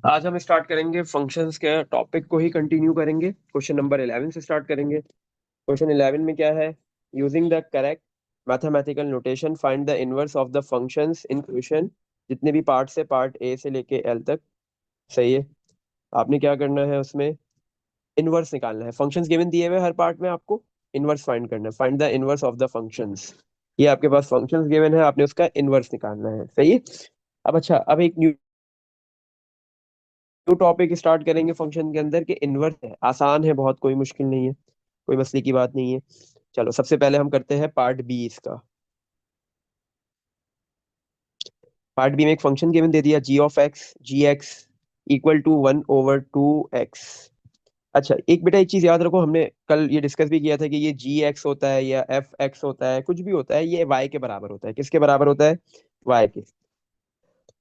आज हम स्टार्ट करेंगे फंक्शंस के टॉपिक को ही कंटिन्यू करेंगे। क्वेश्चन नंबर 11 से स्टार्ट करेंगे। क्वेश्चन 11 में क्या है? Using the correct mathematical notation find the inverse of the functions in question. जितने भी पार्ट्स है, पार्ट ए से लेके एल तक। सही है। आपने क्या करना है उसमें? इनवर्स निकालना है। फंक्शंस गिवन दिए हुए हर पार्ट में, आपको इनवर्स फाइंड करना है। Find the inverse of the functions. ये आपके पास फंक्शंस गिवन है, आपने उसका इनवर्स निकालना है। सही है। अब अच्छा, अब एक न्यू टॉपिक स्टार्ट करेंगे फंक्शन के अंदर कि इनवर्स है। आसान है बहुत, कोई मुश्किल नहीं है, कोई मसले की बात नहीं है। चलो सबसे पहले हम करते हैं पार्ट बी इसका। पार्ट बी में एक फंक्शन गिवन दे दिया, जी एक्स इक्वल टू 1/2x। अच्छा, एक बेटा एक चीज याद रखो, हमने कल ये डिस्कस भी किया था कि ये जी एक्स होता है या एफ एक्स होता है, कुछ भी होता है, ये वाई के बराबर होता है। किसके बराबर होता है? वाई के।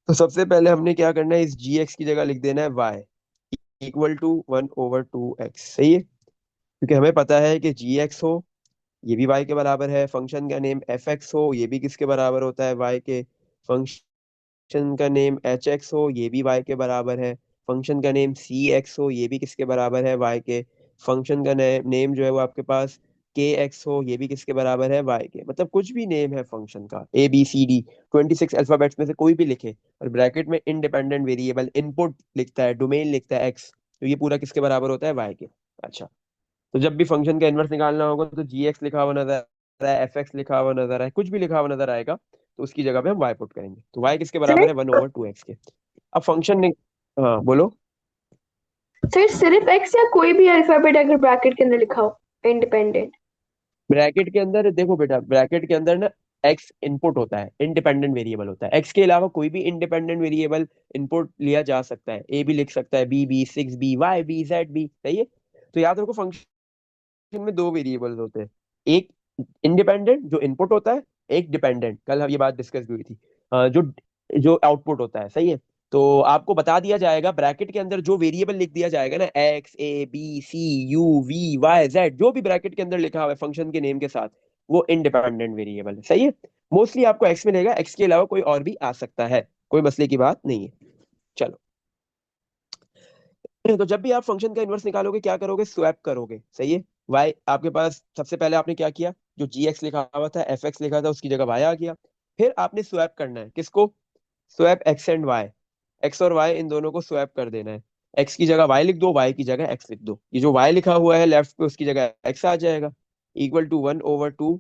तो सबसे पहले हमने क्या करना है, इस जी एक्स की जगह लिख देना है वाई इक्वल टू 1/2x। सही है। क्योंकि हमें पता है कि जी एक्स हो, ये भी वाई के बराबर है। फंक्शन का नेम एफ एक्स हो, ये भी किसके बराबर होता है? वाई के। फंक्शन का नेम एच एक्स हो, ये भी वाई के बराबर है। फंक्शन का नेम सी एक्स हो, ये भी किसके बराबर है? वाई के। फंक्शन का नेम जो है वो आपके पास के एक्स हो, ये भी किसके बराबर है? वाई के। मतलब कुछ भी नेम है फंक्शन का, ABCD 26 अल्फाबेट्स में से कोई भी लिखे, और ब्रैकेट में इंडिपेंडेंट वेरिएबल इनपुट लिखता है, डोमेन लिखता है एक्स, तो ये पूरा किसके बराबर होता है? वाई के। अच्छा, तो जब भी फंक्शन का इनवर्स निकालना होगा तो जी एक्स लिखा हुआ नजर आ रहा है, एफ एक्स लिखा हुआ नजर आए, कुछ भी लिखा हुआ नजर आएगा, तो उसकी जगह पे हम वाई पुट करेंगे। तो वाई किसके बराबर सर है? 1/2x के। अब फंक्शन ने, हाँ बोलो। सर सिर्फ एक्स या कोई भी अल्फाबेट अगर ब्रैकेट के अंदर लिखा हो इंडिपेंडेंट। ब्रैकेट के अंदर देखो बेटा, ब्रैकेट के अंदर ना एक्स इनपुट होता है, इंडिपेंडेंट वेरिएबल होता है। एक्स के अलावा कोई भी इंडिपेंडेंट वेरिएबल इनपुट लिया जा सकता है। ए भी लिख सकता है, बी6 B, Y B Z B. सही है। तो याद रखो फंक्शन में दो वेरिएबल्स होते हैं, एक इंडिपेंडेंट जो इनपुट होता है, एक डिपेंडेंट, कल हम ये बात डिस्कस भी हुई थी, जो जो आउटपुट होता है। सही है। तो आपको बता दिया जाएगा ब्रैकेट के अंदर जो वेरिएबल लिख दिया जाएगा ना, XABCUV YZ, जो भी ब्रैकेट के अंदर लिखा हुआ है फंक्शन के नेम के साथ, वो इंडिपेंडेंट वेरिएबल है। सही है। मोस्टली आपको एक्स मिलेगा, एक्स के अलावा कोई और भी आ सकता है, कोई मसले की बात नहीं है। चलो, तो जब भी आप फंक्शन का इनवर्स निकालोगे क्या करोगे? स्वैप करोगे। सही है। वाई आपके पास, सबसे पहले आपने क्या किया, जो जी एक्स लिखा हुआ था, एफ एक्स लिखा था, उसकी जगह वाई आ गया। फिर आपने स्वैप करना है किसको? Swap x and Y. X और वाई इन दोनों को स्वैप कर देना है। एक्स की जगह वाई लिख दो, वाई की जगह एक्स लिख दो। ये जो वाई लिखा हुआ है लेफ्ट पे, उसकी जगह एक्स आ जाएगा, इक्वल टू 1/2।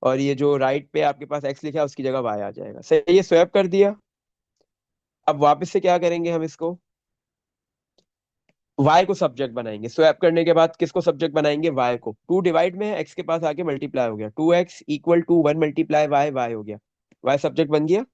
और ये जो राइट पे आपके पास एक्स लिखा है, उसकी जगह वाई आ जाएगा। सही, ये स्वैप कर दिया। अब वापस से क्या करेंगे हम इसको? वाई को सब्जेक्ट बनाएंगे। स्वैप करने के बाद किसको सब्जेक्ट बनाएंगे? वाई को। टू डिवाइड में है, एक्स के पास आके मल्टीप्लाई हो गया, 2x equal to 1 × Y, Y हो गया। वाई सब्जेक्ट बन गया।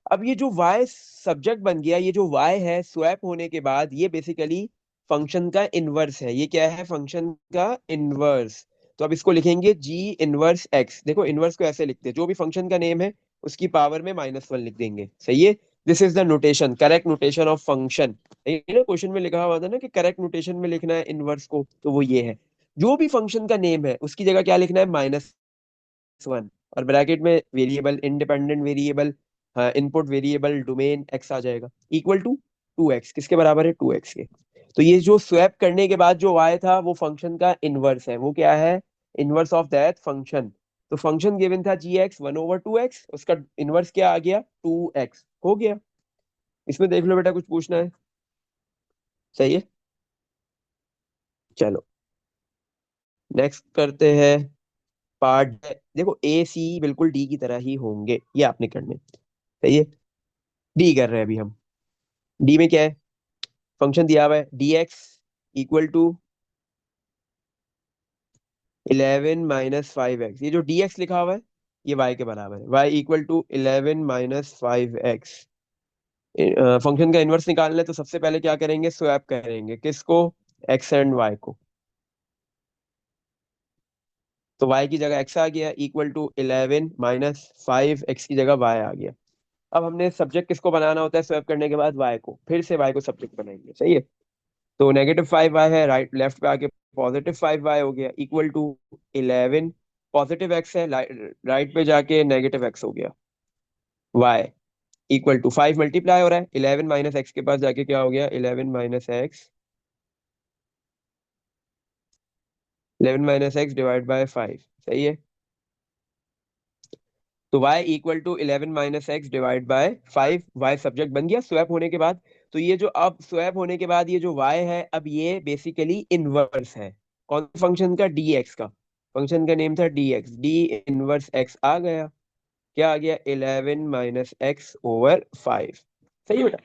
अब ये जो वाई सब्जेक्ट बन गया, ये जो वाई है स्वैप होने के बाद, ये बेसिकली फंक्शन का इनवर्स है। ये क्या है? फंक्शन का इनवर्स। तो अब इसको लिखेंगे G−1x। देखो इनवर्स को ऐसे लिखते हैं, जो भी फंक्शन का नेम है उसकी पावर में -1 लिख देंगे। सही है। This is the notation, correct notation of function. ये ना क्वेश्चन में लिखा हुआ था ना कि करेक्ट नोटेशन में लिखना है इनवर्स को, तो वो ये है। जो भी फंक्शन का नेम है उसकी जगह क्या लिखना है? -1। और ब्रैकेट में variable, independent variable, input variable, domain x आ जाएगा, इक्वल टू 2x। किसके बराबर है? 2x के। तो ये जो स्वैप करने के बाद जो y था, वो फंक्शन का इनवर्स है। वो क्या है? Inverse of that function. तो फंक्शन गिवन था g(1/2x), उसका इनवर्स क्या आ गया? 2x हो गया। इसमें देख लो बेटा, कुछ पूछना है? सही है। चलो नेक्स्ट करते हैं पार्ट। देखो A C बिल्कुल D की तरह ही होंगे, ये आपने करने। सही है। डी कर रहे हैं अभी हम। डी में क्या है? फंक्शन दिया हुआ है dx इक्वल टू 11 - 5x। ये जो dx लिखा हुआ है, ये y के बराबर है। y equal to 11 - 5x। Function का इनवर्स निकालना है, तो सबसे पहले क्या करेंगे? स्वैप करेंगे किसको? x एंड y को। तो y की जगह x आ गया, इक्वल टू 11 - 5x की जगह y आ गया। अब हमने सब्जेक्ट किसको बनाना होता है स्वैप करने के बाद? y को। फिर से y को सब्जेक्ट बनाएंगे। सही है। तो -5y है, राइट लेफ्ट पे आके +5y हो गया, इक्वल टू 11। पॉजिटिव एक्स है, राइट पे जाके -x हो गया, y। इक्वल टू 5 मल्टीप्लाई हो रहा है 11 माइनस एक्स के पास जाके क्या हो गया 11 माइनस एक्स डिवाइड बाय 5 सही है। तो y equal to 11 - x divide by 5 y subject बन गया स्वैप होने के बाद। तो ये जो अब स्वैप होने के बाद ये जो y है अब ये बेसिकली इनवर्स है कौन फंक्शन का dx का। फंक्शन का नेम था dx d इनवर्स x आ गया। क्या आ गया 11 - x/5 सही है बेटा।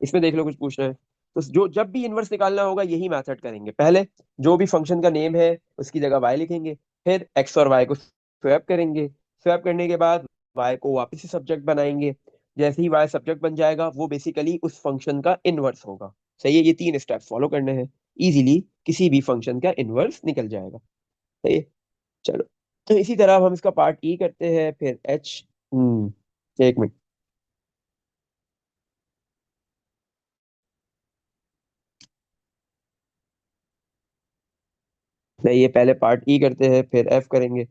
इसमें देख लो कुछ पूछना है तो जो जब भी इनवर्स निकालना होगा यही मेथड करेंगे पहले। जो भी फंक्शन का नेम है उसकी जगह y लिखेंगे फिर x और y को स्वैप करेंगे। स्वैप करने के बाद y को वापस से सब्जेक्ट बनाएंगे। जैसे ही y सब्जेक्ट बन जाएगा वो बेसिकली उस फंक्शन का इनवर्स होगा। सही है ये 3 स्टेप फॉलो करने हैं इजीली किसी भी फंक्शन का इनवर्स निकल जाएगा। सही है। चलो तो इसी तरह अब हम इसका पार्ट ई करते हैं फिर एच। एक मिनट। नहीं ये पहले पार्ट ई करते हैं फिर एफ करेंगे।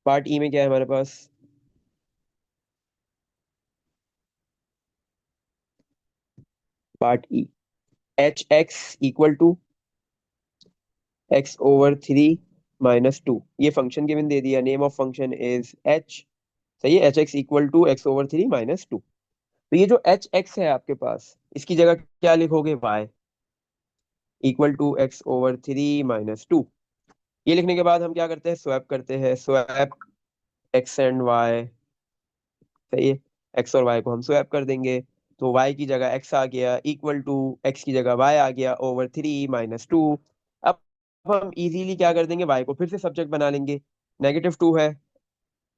पार्ट ई में क्या है हमारे पास। पार्ट ई h(x) = x/3 - 2 ये फंक्शन गिवन दे दिया name of function is h। सही है h(x) = x/3 - 2। तो ये जो h(x) है आपके पास इसकी जगह क्या लिखोगे y = x/3 - 2। ये लिखने के बाद हम क्या करते हैं स्वैप करते हैं स्वैप x एंड y। सही है। x और y को हम स्वैप कर देंगे तो y की जगह x आ गया इक्वल टू x की जगह y आ गया /3 - 2। अब हम इजीली क्या कर देंगे y को फिर से सब्जेक्ट बना लेंगे। -2 है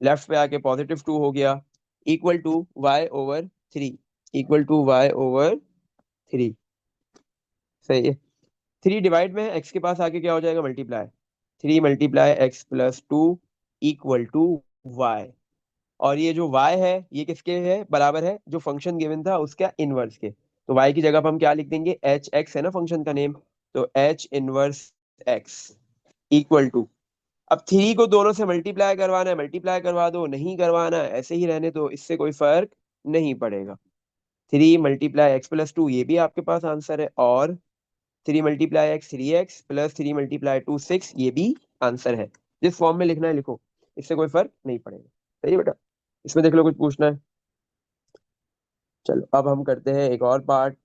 लेफ्ट पे आके +2 हो गया इक्वल टू y/3 सही है। 3 डिवाइड में x के पास आके क्या हो जाएगा मल्टीप्लाई 3 × x+2 = y। और ये जो y है ये किसके है बराबर है जो फंक्शन गिवन था उसका इनवर्स के। तो y की जगह पर हम क्या लिख देंगे h(x) है ना फंक्शन का नेम। तो h 1x इक्वल टू अब 3 को दोनों से मल्टीप्लाई करवाना है मल्टीप्लाई करवा दो नहीं करवाना है ऐसे ही रहने दो इससे कोई फर्क नहीं पड़ेगा। 3 × x+2 ये भी आपके पास आंसर है और 3 × x 3x +3 × 2 6 ये भी आंसर है। जिस फॉर्म में लिखना है लिखो इससे कोई फर्क नहीं पड़ेगा। सही है बेटा। इसमें देख लो कुछ पूछना है। चलो अब हम करते हैं एक और पार्ट।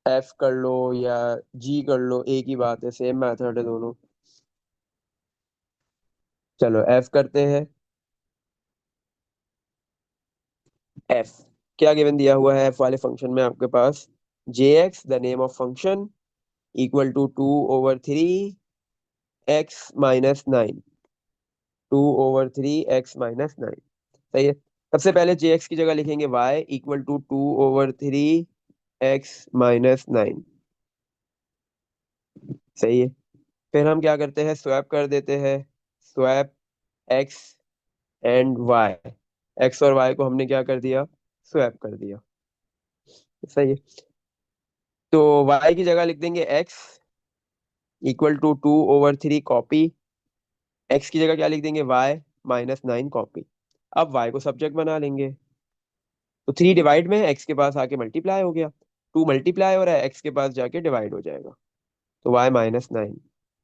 एफ कर लो या जी कर लो एक ही बात है सेम मेथड है दोनों। चलो एफ करते हैं। एफ क्या गिवन दिया हुआ है एफ वाले फंक्शन में आपके पास jx the name of function = 2/3 x - 9 2/3 x - 9 सही है। सबसे पहले jx की जगह लिखेंगे y = 2/3 x - 9 सही है। फिर हम क्या करते हैं स्वैप कर देते हैं swap x and y। x और y को हमने क्या कर दिया स्वैप कर दिया। सही है। तो y की जगह लिख देंगे x = 2/3 कॉपी। x की जगह क्या लिख देंगे y -9 कॉपी। अब y को सब्जेक्ट बना लेंगे तो 3 डिवाइड में x के पास आके मल्टीप्लाई हो गया 2 मल्टीप्लाई हो रहा है x के पास जाके डिवाइड हो जाएगा। तो y -9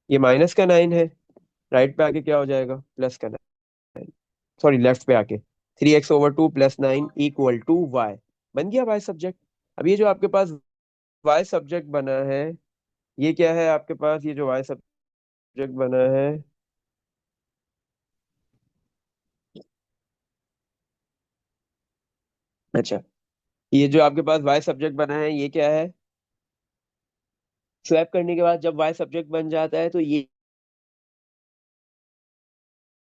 ये माइनस का 9 है राइट पे आके क्या हो जाएगा प्लस का 9 सॉरी लेफ्ट पे आके 3x/2 +9 = y बन गया y सब्जेक्ट। अब ये जो आपके पास y सब्जेक्ट बना है ये क्या है आपके पास ये जो y सब्जेक्ट बना है। अच्छा ये जो आपके पास y सब्जेक्ट बना है ये क्या है स्वैप करने के बाद जब y सब्जेक्ट बन जाता है तो ये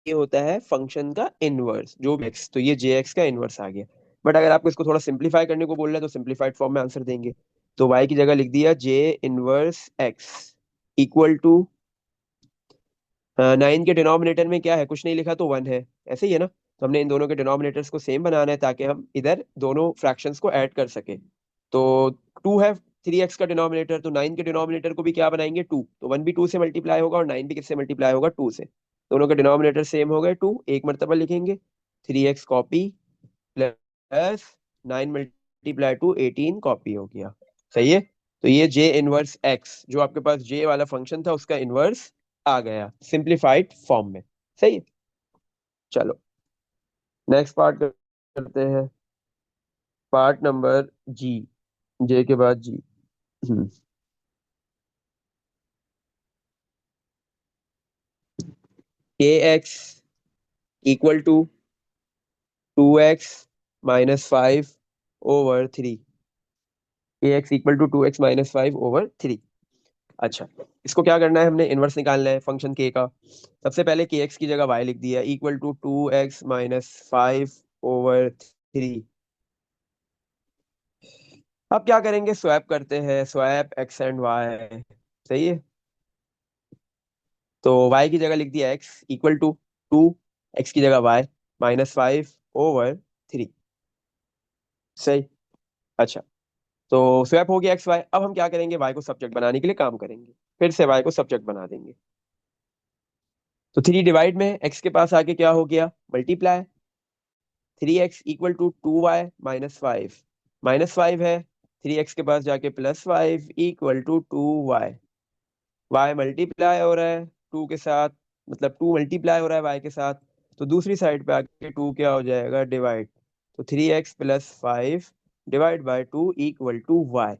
होता है फंक्शन का इनवर्स जो भी x तो ये jx का इनवर्स आ गया। बट अगर आपको इसको थोड़ा सिंप्लीफाई करने को बोल रहे हैं तो सिंप्लीफाइड फॉर्म में आंसर देंगे। तो y की जगह लिख दिया j inverse x equal to 9 के डिनोमिनेटर में क्या है कुछ नहीं लिखा तो 1 है ऐसे ही है ना। तो हमने इन दोनों के डिनोमिनेटर्स को सेम बनाना है ताकि हम इधर दोनों फ्रैक्शंस को ऐड कर सके। तो 2 है 3x का डिनोमिनेटर तो 9 के डिनोमिनेटर को भी क्या बनाएंगे 2 तो 1 भी 2 से मल्टीप्लाई होगा और 9 भी किससे मल्टीप्लाई होगा 2 से। दोनों के डिनोमिनेटर सेम हो गए 2, एक मरतबा लिखेंगे 3x copy plus 9 multiply two 18 copy हो गया। सही है। तो ये जे इनवर्स एक्स जो आपके पास जे वाला फंक्शन था उसका इनवर्स आ गया सिंप्लीफाइड फॉर्म में। सही है। चलो नेक्स्ट पार्ट करते हैं। पार्ट नंबर जी, जे के बाद जी। के x equal to 2x minus 5/3। के एक्स इक्वल टू 2x - 5/3। अच्छा, इसको क्या करना है, हमने इनवर्स निकालना है फंक्शन के का। सबसे पहले के एक्स की जगह y लिख दिया इक्वल टू 2x - 5/3। अब क्या करेंगे, स्वैप करते हैं, स्वैप x एंड y। सही है। तो y की जगह लिख दिया x इक्वल टू 2, x की जगह y -5/3। सही। अच्छा, तो स्वैप हो गया एक्स वाई। अब हम क्या करेंगे, वाई को सब्जेक्ट बनाने के लिए काम करेंगे। फिर से वाई को सब्जेक्ट बना देंगे। तो 3 डिवाइड में एक्स के पास आके क्या हो गया, multiply. 3x equal to 2y - 5। -5 है, 3x के पास जाके +5 equal to 2y। y multiply हो रहा है 2 के साथ, मतलब 2 मल्टीप्लाई हो रहा है y के साथ। तो दूसरी साइड पे आके 2 क्या हो जाएगा, डिवाइड। तो 3x + 5 divide by 2 equal to y।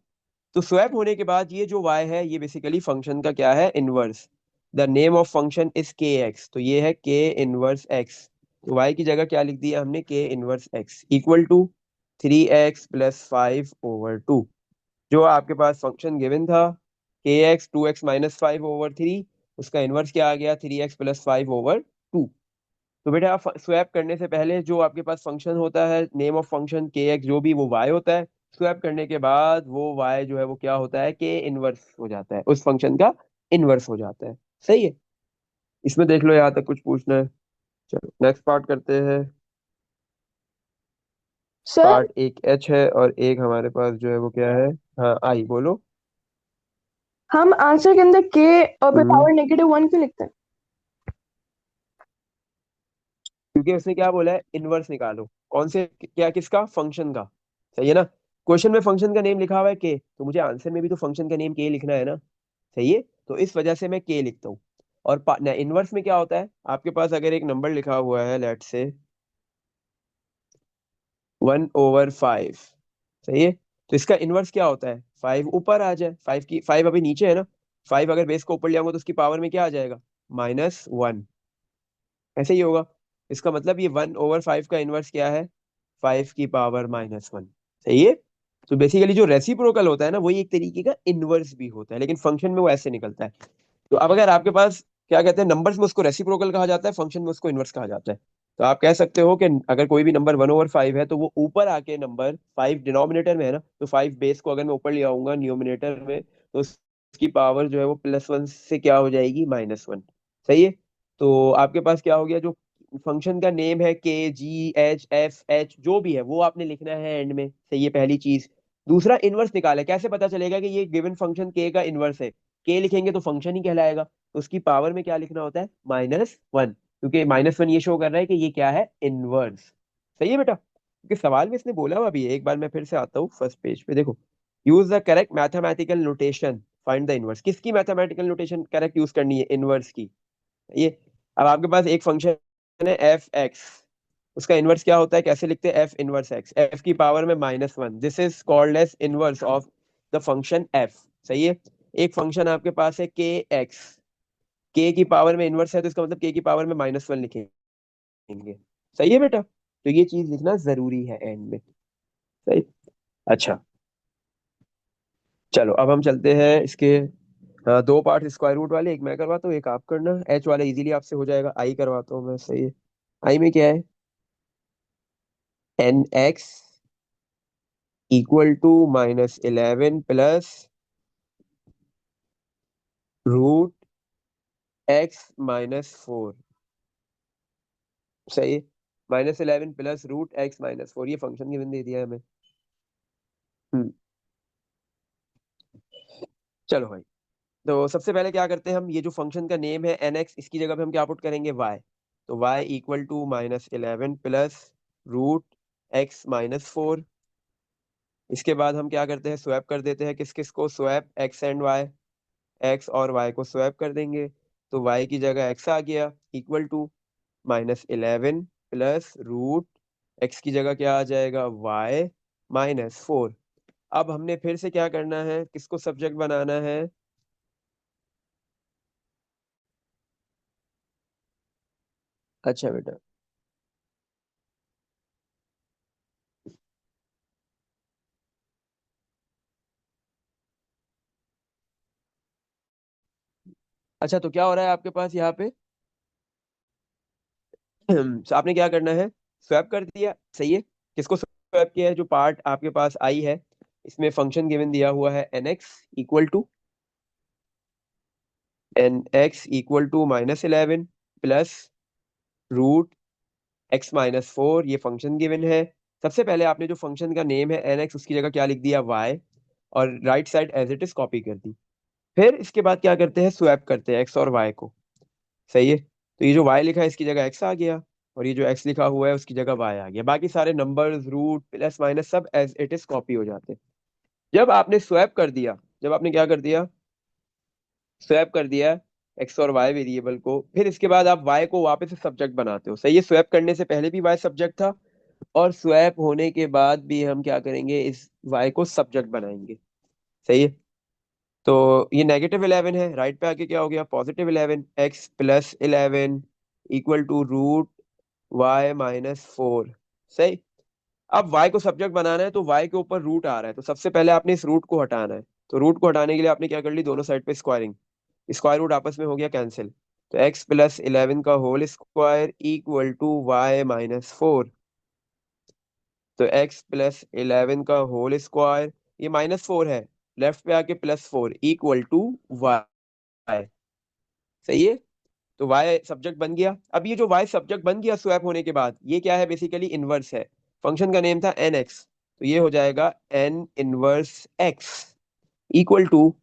तो स्वैप होने के बाद ये जो y है ये बेसिकली फंक्शन का क्या है, inverse. The name of function is के एक्स, तो ये है के इनवर्स एक्स। तो y की जगह क्या लिख दिया हमने, के inverse x equal to 3x + 5/2। जो आपके पास फंक्शन गिवन था के एक्स 2x - 5/3, उसका इनवर्स क्या आ गया, 3x + 5/2। तो बेटा आप स्वैप करने से पहले जो आपके पास फंक्शन होता है, नेम ऑफ फंक्शन के एक्स जो भी, वो वाई होता है। स्वैप करने के बाद वो वाई जो है वो क्या होता है, के इनवर्स हो जाता है, उस फंक्शन का इनवर्स हो जाता है। सही है। इसमें देख लो, यहाँ तक कुछ पूछना है। चलो नेक्स्ट पार्ट करते हैं। सर पार्ट एक एच है और एक हमारे पास जो है वो क्या है, हाँ आई, बोलो। हम आंसर के अंदर के और पे हम्म पावर -1 क्यों लिखते हैं? क्योंकि उसने क्या बोला है, इनवर्स निकालो। कौन से, क्या, किसका, फंक्शन का। सही है ना। क्वेश्चन में फंक्शन का नेम लिखा हुआ है के, तो मुझे आंसर में भी तो फंक्शन का नेम के लिखना है ना। सही है। तो इस वजह से मैं के लिखता हूँ। और इनवर्स में क्या होता है, आपके पास अगर एक नंबर लिखा हुआ है, लेट से 1/5। सही है। तो इसका इनवर्स क्या होता है, 5 ऊपर आ जाए, 5 की 5 अभी नीचे है ना। 5 अगर बेस को ऊपर ले आऊंगा तो उसकी पावर में क्या आ जाएगा, -1। ऐसे ही होगा। इसका मतलब ये 1/5 का इनवर्स क्या है, 5 की पावर -1। सही है। तो बेसिकली जो रेसिप्रोकल होता है ना, वही एक तरीके का इनवर्स भी होता है, लेकिन फंक्शन में वो ऐसे निकलता है। तो अब अगर आपके पास क्या कहते हैं, नंबर्स में उसको रेसिप्रोकल कहा जाता है, फंक्शन में उसको इनवर्स कहा जाता है। तो आप कह सकते हो कि अगर कोई भी नंबर 1/5 है तो वो ऊपर आके नंबर 5 डिनोमिनेटर में है ना, तो 5 बेस को अगर मैं ऊपर ले आऊंगा न्यूमिनेटर में, तो उसकी पावर जो है वो +1 से क्या हो जाएगी, -1। सही है। तो आपके पास क्या हो गया, जो फंक्शन का नेम है KGHFH जो भी है वो आपने लिखना है एंड में। सही है, पहली चीज। दूसरा, इनवर्स निकाला, कैसे पता चलेगा कि ये गिवन फंक्शन के का इनवर्स है। के लिखेंगे तो फंक्शन ही कहलाएगा, तो उसकी पावर में क्या लिखना होता है, -1, क्योंकि -1 ये शो कर रहा है कि ये क्या है, इनवर्स। सही है बेटा, क्योंकि सवाल में इसने बोला हुआ भी है। एक बार मैं फिर से आता हूँ फर्स्ट पेज पे, देखो। Use the correct mathematical notation, find the inverse. किसकी मैथमेटिकल नोटेशन करेक्ट यूज करनी है, इनवर्स की। ये, अब आपके पास एक फंक्शन है f(x), उसका इनवर्स क्या होता है, कैसे लिखते हैं, f इनवर्स x, f की पावर में -1। This is called as inverse of the function f। सही है। एक फंक्शन आपके पास है kx, k की पावर में इनवर्स है, तो इसका मतलब k की पावर में -1 लिखेंगे। सही है बेटा, तो ये चीज लिखना जरूरी है एंड में। सही। अच्छा, चलो अब हम चलते हैं इसके। दो पार्ट स्क्वायर रूट वाले, एक मैं करवाता हूँ एक आप करना। एच वाला इजीली आपसे हो जाएगा, आई करवाता हूँ मैं। सही है। आई में क्या है, nx equal to -11 plus √x - 4। सही है। -11 प्लस √x - 4, ये फंक्शन गिवन दे दिया है हमें। हम्म चलो भाई, तो सबसे पहले क्या करते हैं हम, ये जो फंक्शन का नेम है nx, इसकी जगह पे हम क्या पुट करेंगे, y। तो y equal to -11 plus root x -4। इसके बाद हम क्या करते हैं, स्वैप कर देते हैं, किस किस को, swap x and y, x और y को स्वैप कर देंगे। तो y की जगह x आ गया, equal to -11 plus root x की जगह क्या आ जाएगा, y -4। अब हमने फिर से क्या करना है, किसको सब्जेक्ट बनाना है। अच्छा बेटा, अच्छा तो क्या हो रहा है आपके पास यहाँ पे। तो आपने क्या करना है, स्वैप कर दिया, सही है। किसको स्वैप किया है, जो पार्ट आपके पास आई है, इसमें फंक्शन गिवन दिया हुआ है nx equal to -11 plus root x -4, ये फंक्शन गिवन है। सबसे पहले आपने जो फंक्शन का नेम है nx, उसकी जगह क्या लिख दिया, y, और right side as it is copy कर दी। फिर इसके बाद क्या करते हैं, स्वैप करते हैं x और y को, सही है। तो ये जो y लिखा है इसकी जगह x आ गया, और ये जो x लिखा हुआ है उसकी जगह y आ गया। बाकी सारे नंबर्स, रूट, प्लस माइनस, सब एज इट इज कॉपी हो जाते हैं। जब आपने स्वैप कर दिया, जब आपने क्या कर दिया, स्वैप कर दिया एक्स और वाई वेरिएबल को, फिर इसके बाद आप वाई को वापस से सब्जेक्ट बनाते हो, सही है। स्वैप करने से पहले भी वाई सब्जेक्ट था, और स्वैप होने के बाद भी हम क्या करेंगे, इस वाई को सब्जेक्ट बनाएंगे, सही है। तो ये -11 है, राइट पे आके क्या हो गया, +11, x+11 equal to root y -4, सही। अब y को सब्जेक्ट बनाना है, तो y के ऊपर रूट आ रहा है, तो सबसे पहले आपने इस रूट को हटाना है। तो रूट को हटाने के लिए आपने क्या कर ली, दोनों साइड पे स्क्वायरिंग, स्क्वायर रूट आपस में हो गया कैंसिल। तो x+11 का whole square equal to y -4। तो x+11 का होल स्क्वायर, ये -4 है, लेफ्ट पे आके +4 इक्वल टू y, सही है। तो y सब्जेक्ट बन गया। अब ये जो y सब्जेक्ट बन गया स्वैप होने के बाद, ये क्या है, बेसिकली इनवर्स है। फंक्शन का नेम था nx, तो ये हो जाएगा n−1 x equal to,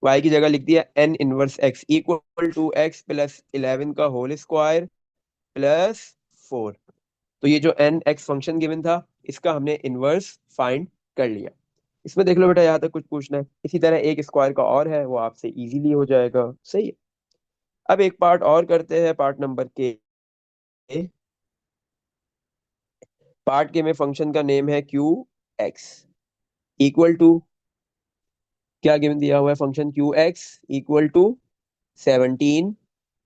y की जगह लिख दिया n−1 x equal to x+11 का होल स्क्वायर +4। तो ये जो n x फंक्शन गिवन था, इसका हमने इनवर्स फाइंड कर लिया। इसमें देख लो बेटा, यहाँ तक कुछ पूछना है, इसी तरह एक स्क्वायर का और है, वो आपसे इजीली हो जाएगा, सही है। अब एक पार्ट और करते हैं, पार्ट नंबर के। पार्ट के में फंक्शन का नेम है QX इक्वल टू, क्या गिवन दिया हुआ है, function QX equal to 17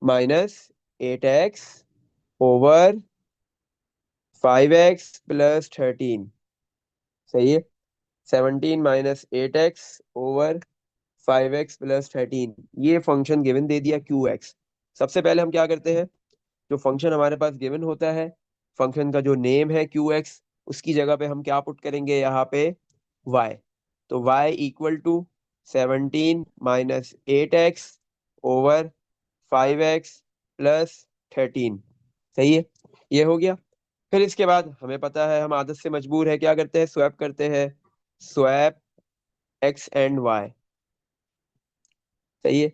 -8x over 5x+13, सही है। 17 -8x ओवर 5x+13, ये फंक्शन गिवन दे दिया QX। सबसे पहले हम क्या करते हैं, जो फंक्शन हमारे पास गिवन होता है, फंक्शन का जो नेम है QX, उसकी जगह पे हम क्या पुट करेंगे, यहाँ पे y। तो y equal to 17 -8x over 5x+13, सही है, ये हो गया। फिर इसके बाद हमें पता है, हम आदत से मजबूर है, क्या करते हैं, स्वैप करते हैं, स्वैप x एंड y, सही है।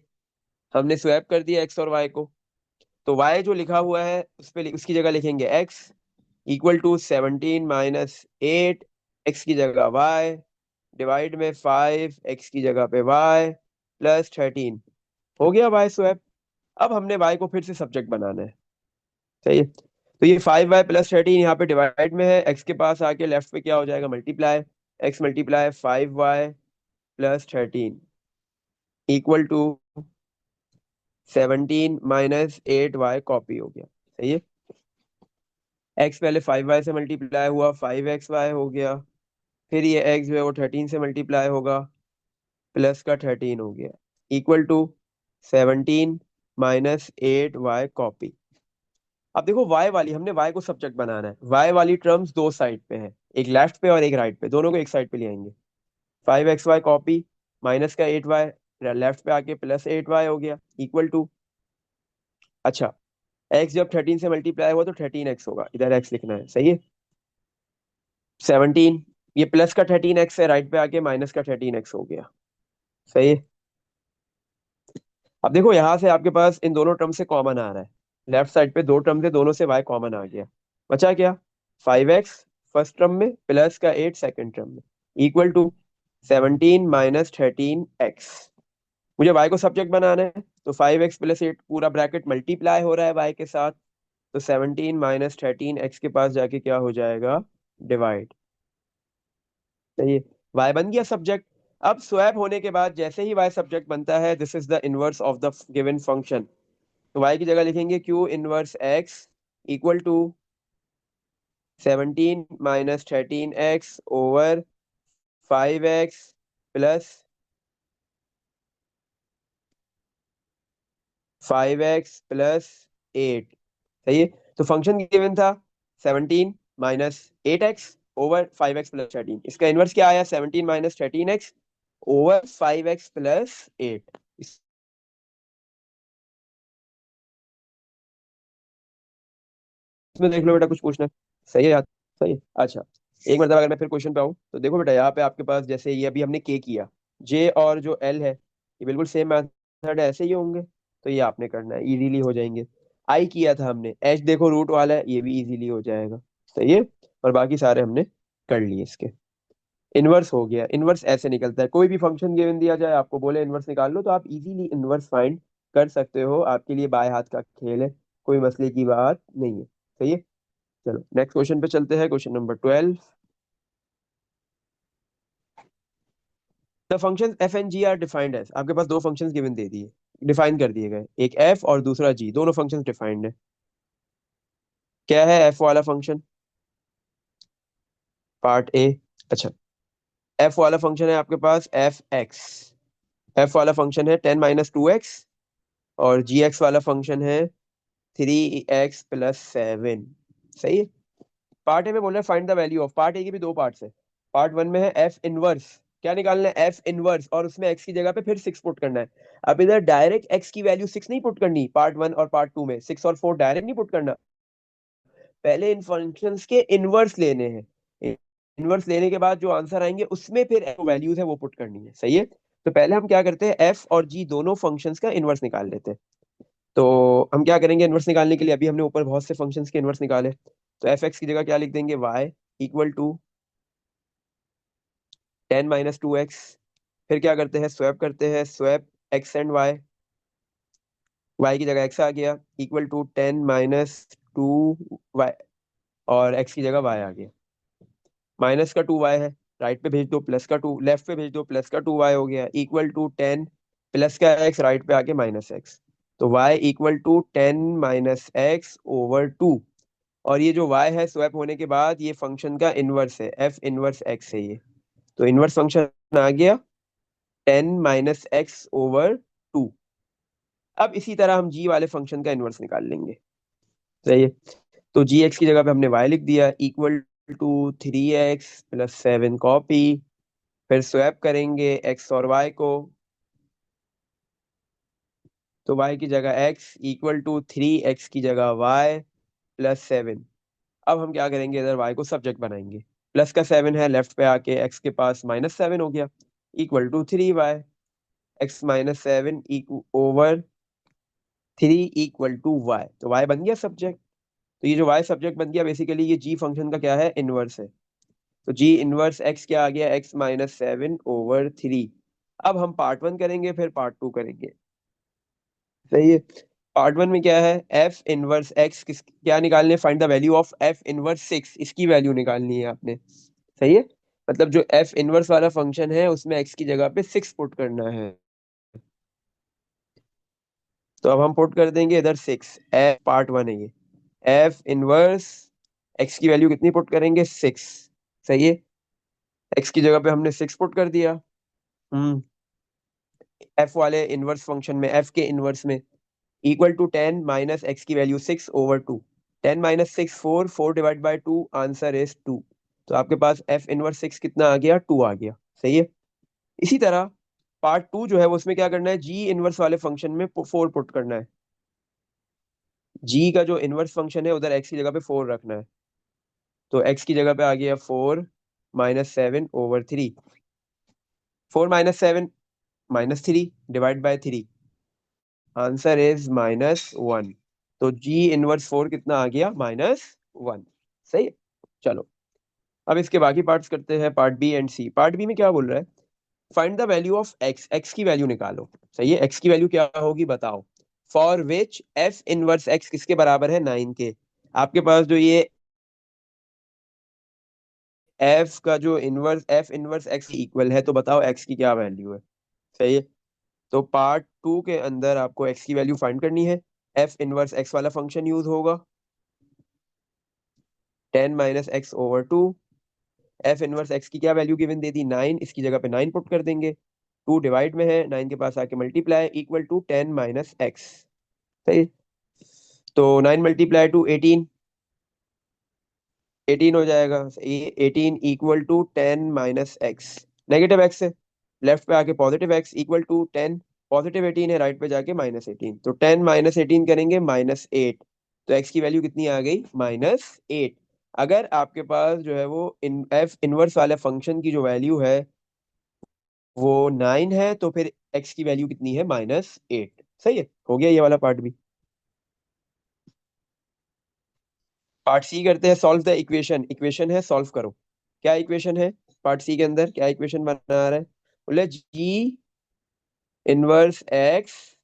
हमने स्वैप कर दिया x और y को, तो y जो लिखा हुआ है उस पे उसकी जगह लिखेंगे x इक्वल टू 17 -8, x की जगह y, डिवाइड में 5, x की जगह पे y +13, हो गया y स्वैप। अब हमने y को फिर से सब्जेक्ट बनाना है, सही है। तो ये 5y+13 यहाँ पे डिवाइड में है, x के पास आके लेफ्ट पे क्या हो जाएगा, multiply, x × 5y+13 equal to 17 -8y copy हो गया, सही है। x पहले 5y से मल्टीप्लाई हुआ, 5xy हो गया। फिर ये x जो है वो 13 से मल्टीप्लाई होगा, प्लस का 13 हो गया, इक्वल टू 17 -8y कॉपी। अब देखो y वाली, हमने y को सब्जेक्ट बनाना है, y वाली टर्म्स दो साइड पे है, एक लेफ्ट पे और एक राइट पे, दोनों को एक साइड पे ले आएंगे। 5xy कॉपी, माइनस का 8y, लेफ्ट पे आके +8y हो गया, इक्वल टू, अच्छा, x जब 13 से मल्टीप्लाई हुआ तो 13x होगा, इधर x लिखना है, सही है। 17, ये प्लस का 13x है, राइट पे आके माइनस का 13x हो गया, सही है। अब देखो यहाँ से आपके पास इन दोनों टर्म से कॉमन आ रहा है, लेफ्ट साइड पे दो टर्म थे, दोनों से y कॉमन आ गया। बचा क्या? 5x फर्स्ट टर्म में प्लस का 8 सेकंड टर्म में, इक्वल टू 17 - 13x। मुझे y को सब्जेक्ट बनाना है, तो 5x + 8 पूरा ब्रैकेट मल्टीप्लाई हो रहा है y के साथ, तो 17 - 13x के पास जाके क्या हो जाएगा? डिवाइड। सही है, y बन गया सब्जेक्ट। अब स्वैप होने के बाद जैसे ही y सब्जेक्ट बनता है, this is the inverse of the given function. तो y की जगह लिखेंगे Q inverse x equal to 17 - 13x/5x plus 5x + 8। सही है, तो फंक्शन गिवन था 17 - 8x/5x + 13। इसका इनवर्स क्या आया? 17 - 13x/5x + 8। इसमें देख लो बेटा, कुछ पूछना है? सही है यार? सही है, अच्छा। एक मतलब अगर मैं फिर क्वेश्चन पे आऊँ, तो देखो बेटा यहाँ पे आपके पास जैसे ये अभी हमने के किया, जे और जो एल है ये बिल्कुल सेम मेथड है, ऐसे ही होंगे। तो ये आपने करना है, इजीली हो जाएंगे। आई किया था हमने, एच देखो रूट वाला है, ये भी इजीली हो जाएगा। सही है, और बाकी सारे हमने कर लिए इसके। इनवर्स हो गया, इनवर्स ऐसे निकलता है, कोई भी फंक्शन गिवन दिया जाए, आपको बोले इनवर्स निकाल लो, तो आप इजीली इनवर्स फाइंड कर सकते हो। आपके लिए बाय हाथ का खेल है, कोई मसले की बात नहीं है। सही है, चलो नेक्स्ट क्वेश्चन पे चलते हैं, question number 12। The function f and g are defined as, आपके पास दो फंक्शंस गिवन दे दिए, डिफाइन कर दिए गए, एक एफ और दूसरा जी, दोनों फंक्शंस डिफाइंड है। क्या है एफ वाला फंक्शन? Part A. अच्छा, एफ वाला फंक्शन है आपके पास एफ एक्स। एफ वाला फंक्शन है 10 - 2x, और जी एक्स वाला फंक्शन है 3x + 7। सही है। पार्ट ए में बोल रहे हैं find the value of, part A की भी दो पार्ट्स है। पार्ट वन में है एफ इनवर्स, क्या निकालना है? एफ इनवर्स, और उसमें एक्स की जगह पे फिर 6 पुट करना है। अब इधर डायरेक्ट एक्स की वैल्यू 6 नहीं पुट करनी, पार्ट वन और पार्ट टू में 6 और 4 डायरेक्ट नहीं पुट करना, पहले इन फंक्शंस के इनवर्स लेने हैं। इनवर्स लेने के बाद जो आंसर आएंगे उसमें फिर वैल्यूज है वो पुट करनी है। सही है, तो पहले हम क्या करते हैं, एफ और जी दोनों फंक्शंस का इनवर्स निकाल लेते हैं। तो हम क्या करेंगे इनवर्स निकालने के लिए, अभी हमने ऊपर बहुत से फंक्शंस के इनवर्स निकाले, तो एफ एक्स की जगह क्या लिख देंगे? Y equal to 10 - 2x। फिर क्या करते हैं, स्वैप करते हैं, swap x and y, y की जगह एक्स आ गया, इक्वल टू 10 - 2y, और एक्स की जगह वाई आ गया। माइनस का 2y है, राइट पे भेज दो, प्लस का 2 लेफ्ट पे भेज दो, प्लस का 2y हो गया, इक्वल टू 10 प्लस का x राइट पे आके -x। तो y इक्वल टू 10 - x/2। और ये जो y है स्वैप होने के बाद ये फंक्शन का इनवर्स है, f इनवर्स x है ये। तो इनवर्स फंक्शन आ गया 10 - x/2। अब इसी तरह हम g वाले फंक्शन का इनवर्स निकाल लेंगे। सही है, तो जी एक्स की जगह पे हमने y लिख दिया, इक्वल टू 3x + 7 कॉपी। फिर स्वैप करेंगे x और y को, तो y की जगह x इक्वल टू 3x की जगह y + 7। अब हम क्या करेंगे, इधर y को सब्जेक्ट बनाएंगे, प्लस का 7 है, लेफ्ट पे आके x के पास -7 हो गया, equal to 3y। x - 7 over 3 equal to y, तो y बन गया सब्जेक्ट। तो ये जो y सब्जेक्ट बन गया, बेसिकली ये g फंक्शन का क्या है? इनवर्स है। तो जी इनवर्स x क्या आ गया? x - 7/3। अब हम पार्ट वन करेंगे, फिर पार्ट टू करेंगे। सही है, पार्ट वन में क्या है, एफ इनवर्स एक्स किस क्या निकालने, find the value of F inverse 6, इसकी वैल्यू निकालनी है आपने। सही है, मतलब जो एफ इनवर्स वाला फंक्शन है उसमें एक्स की जगह पे 6 पुट करना है। तो अब हम पुट कर देंगे इधर 6, एफ पार्ट वन है ये, एफ इनवर्स एक्स की वैल्यू कितनी पुट करेंगे? 6। सही है, एक्स की जगह पे हमने 6 पुट कर दिया। हम्म, एफ वाले इनवर्स फंक्शन में, एफ के इनवर्स में, इक्वल टू 10 - x की वैल्यू 6/2। 10 - 6 4, 4/2, answer is 2। तो आपके पास एफ इनवर्स 6 कितना आ गया? 2 आ गया। सही है, इसी तरह पार्ट टू जो है वो उसमें क्या करना है, जी इनवर्स वाले फंक्शन में 4 पुट करना है। जी का जो इनवर्स फंक्शन है उधर एक्स की जगह पे 4 रखना है, तो एक्स की जगह पे आ गया 4 - 7/3। 4 - 7 -3 डिवाइड बाय 3, आंसर इज -1। तो जी इनवर्स 4 कितना आ गया? -1। सही है। चलो अब इसके बाकी पार्ट्स करते हैं, part b and c. Part b में क्या बोल रहा है? Find the value of x, x की वैल्यू निकालो। सही है, एक्स की वैल्यू क्या होगी बताओ। For which f inverse x किसके बराबर है? 9 के। आपके पास जो ये एफ का जो inverse, F inverse x equal है, तो बताओ एक्स की क्या वैल्यू है। सही है। तो पार्ट टू के अंदर आपको एक्स की वैल्यू फाइंड करनी है। एफ इनवर्स एक्स वाला फंक्शन यूज होगा, 10 - x/2। एफ इनवर्स एक्स की क्या वैल्यू गिवन दे दी? 9। इसकी जगह पे 9 पुट कर देंगे। 2 डिवाइड में है, 9 के पास आके मल्टीप्लाई, इक्वल टू 10 - x। सही। तो 9 × 2 = 18, 18 हो जाएगा। ये 18 equal to 10 - x। Negative x है, लेफ्ट पे आके positive x, equal to 10। Positive 18 है, राइट पे जाके -18। तो 10 - 18 करेंगे -8। तो एक्स की वैल्यू कितनी आ गई? -8। अगर आपके पास जो है वो इन एफ इनवर्स वाले फंक्शन की जो वैल्यू है वो 9 है, तो फिर एक्स की वैल्यू कितनी है? -8। सही है, हो गया ये वाला पार्ट भी। पार्ट सी करते हैं, सॉल्व द इक्वेशन। इक्वेशन है, सॉल्व करो। क्या इक्वेशन है? पार्ट सी के अंदर क्या इक्वेशन बना रहा है? बोले g inverse x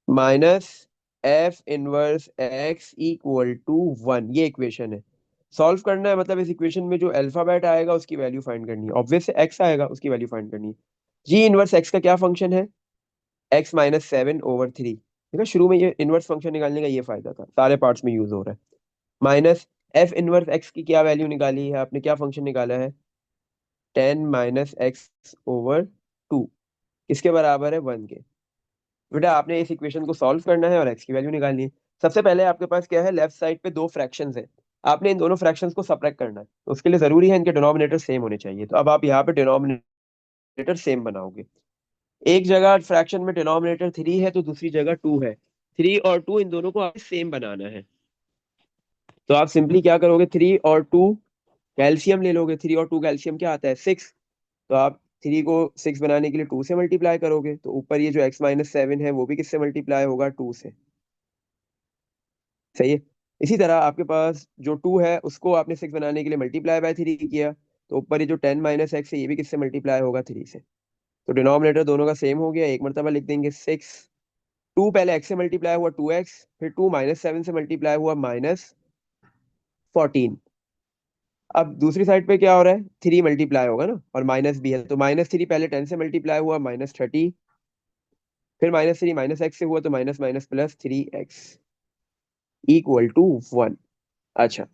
minus f inverse x equal to 1। ये इक्वेशन है, सॉल्व करना है। मतलब इस इक्वेशन में जो अल्फाबेट आएगा उसकी वैल्यू फाइंड करनी है। ऑब्वियस एक्स आएगा, उसकी वैल्यू फाइंड करनी है। जी इनवर्स एक्स का क्या फंक्शन है? x - 7/3। देखा, शुरू में ये इनवर्स फंक्शन निकालने का ये फायदा था, सारे पार्ट्स में यूज हो रहा है। माइनस एफ इनवर्स एक्स की क्या वैल्यू निकाली है आपने? क्या फंक्शन निकाला है? 10 - x/2। किसके बराबर है? 1 के। बेटा आपने इस इक्वेशन को सॉल्व करना है और एक्स की वैल्यू निकालनी है। सबसे पहले आपके पास क्या है? लेफ्ट साइड पे दो फ्रैक्शंस है, आपने इन दोनों फ्रैक्शंस को सबट्रैक्ट करना है। तो उसके लिए जरूरी है इनके डिनोमिनेटर सेम होने चाहिए। तो अब आप यहाँ पे डिनोमिनेटर सेम बनाओगे। एक जगह फ्रैक्शन में डिनोमिनेटर 3 है तो दूसरी जगह 2 है। 3 और 2 इन दोनों को सेम बनाना है। तो आप सिंपली क्या करोगे? 3 और 2 कैल्शियम ले लोगे। 3 और 2 कैल्शियम क्या आता है? 6। तो आप 3 को 6 बनाने के लिए 2 से मल्टीप्लाई करोगे, तो ऊपर ये जो x - 7 है वो भी किससे मल्टीप्लाई होगा? 2 से। सही है। इसी तरह आपके पास जो 2 है उसको आपने 6 बनाने के लिए मल्टीप्लाई बाय 3 किया, तो ऊपर ये जो 10 - x है ये भी किससे मल्टीप्लाई होगा? 3 से। तो डिनोमिनेटर दोनों का सेम हो गया, एक मरतबा लिख देंगे 6। 2 पहले x से मल्टीप्लाई हुआ 2x, फिर 2 -7 से मल्टीप्लाई हुआ -14। अब दूसरी साइड पे क्या हो रहा है? 3 मल्टीप्लाई होगा ना, और माइनस भी है, तो -3 पहले 10 से मल्टीप्लाई हुआ -30, फिर -3 -x से हुआ तो minus minus plus 3x equal to 1। अच्छा,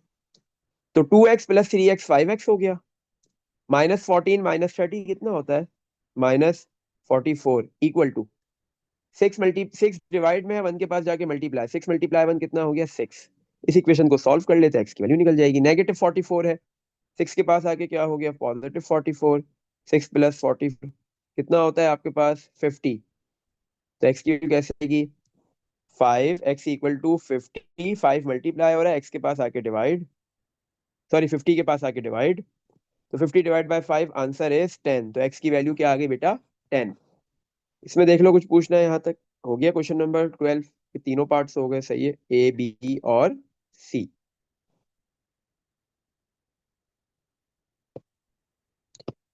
तो 2x + 3x 5x हो गया। -14 -30 कितना होता है? -44 इक्वल टू 6 डिवाइड में है, 1 के पास जाके मल्टीप्लाई, 6 × 1 कितना हो गया? 6। इस इक्वेशन को सॉल्व कर लेते हैं, एक्स की वैल्यू निकल जाएगी। -44 है, 6 के पास आके क्या हो गया? +44। 6 + 44 कितना होता है आपके पास? 50। तो एक्स की वैल्यू कैसे आएगी? 5x = 50। 5 मल्टीप्लाई हो रहा है, एक्स के पास आके डिवाइड, सॉरी 50 के पास आके डिवाइड। तो 50 डिवाइड बाय 5, आंसर इज 10। तो एक्स की वैल्यू क्या आ गई बेटा? 10। इसमें देख लो, कुछ पूछना है यहाँ तक? हो गया क्वेश्चन नंबर 12 के तीनों पार्ट्स हो गए। सही है, ए बी और सी।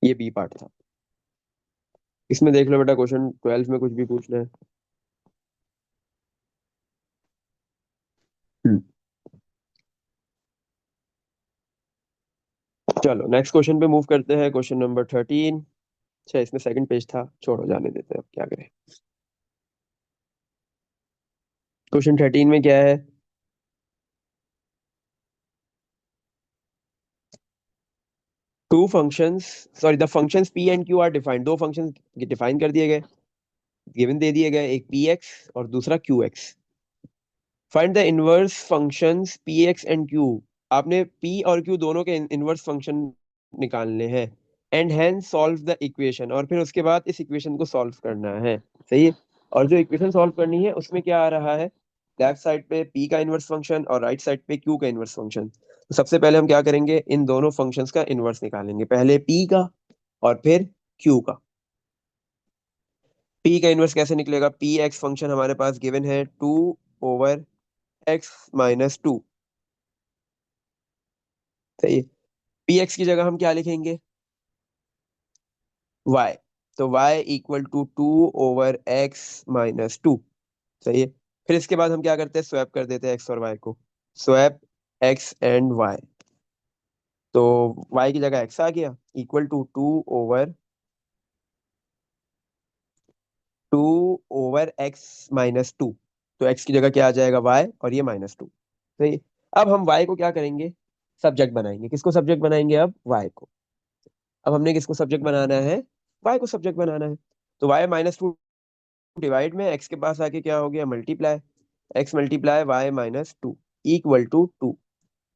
ये बी पार्ट था। इसमें देख लो बेटा, क्वेश्चन 12 में कुछ भी पूछना है। हम्म। चलो नेक्स्ट क्वेश्चन पे मूव करते हैं, क्वेश्चन नंबर 13। अच्छा, इसमें सेकंड पेज था, छोड़ो जाने देते हैं, अब क्या करें। क्वेश्चन 13 में क्या है? Two functions, sorry the functions p and q are defined. दो फंक्शंस डिफाइन कर दिए गए, गिवन दे दिए गए, एक पी एक्स और दूसरा q x. Find the inverse functions p x and q. आपने पी और क्यू दोनों के इनवर्स फंक्शन निकालने हैं। And hence solve the equation, और फिर उसके बाद इस इक्वेशन को सॉल्व करना है। सही है। और जो इक्वेशन सॉल्व करनी है उसमें क्या आ रहा है? लेफ्ट साइड पे पी का इनवर्स फंक्शन और राइट साइड पे क्यू का इनवर्स फंक्शन। तो सबसे पहले हम क्या करेंगे? इन दोनों फंक्शंस का इनवर्स निकालेंगे, पहले पी का और फिर क्यू का। पी का इनवर्स कैसे निकलेगा? पी एक्स फंक्शन हमारे पास गिवन है 2/x-2। सही है। पी एक्स की जगह हम क्या लिखेंगे? y। तो y इक्वल टू 2/x-2। सही है। फिर इसके बाद हम क्या करते हैं? स्वैप कर देते हैं x और y को। Swap x and y। तो y की जगह x आ गया, इक्वल टू 2/x-2। तो x की जगह क्या आ जाएगा? y, और ये -2। सही है। अब हम y को क्या करेंगे? सब्जेक्ट बनाएंगे। किसको सब्जेक्ट बनाएंगे? अब y को। अब हमने किसको सब्जेक्ट बनाना है? y को सब्जेक्ट बनाना है। तो y -2 डिवाइड में x के पास आके क्या हो गया? Multiply. x multiply y -2 equal to 2।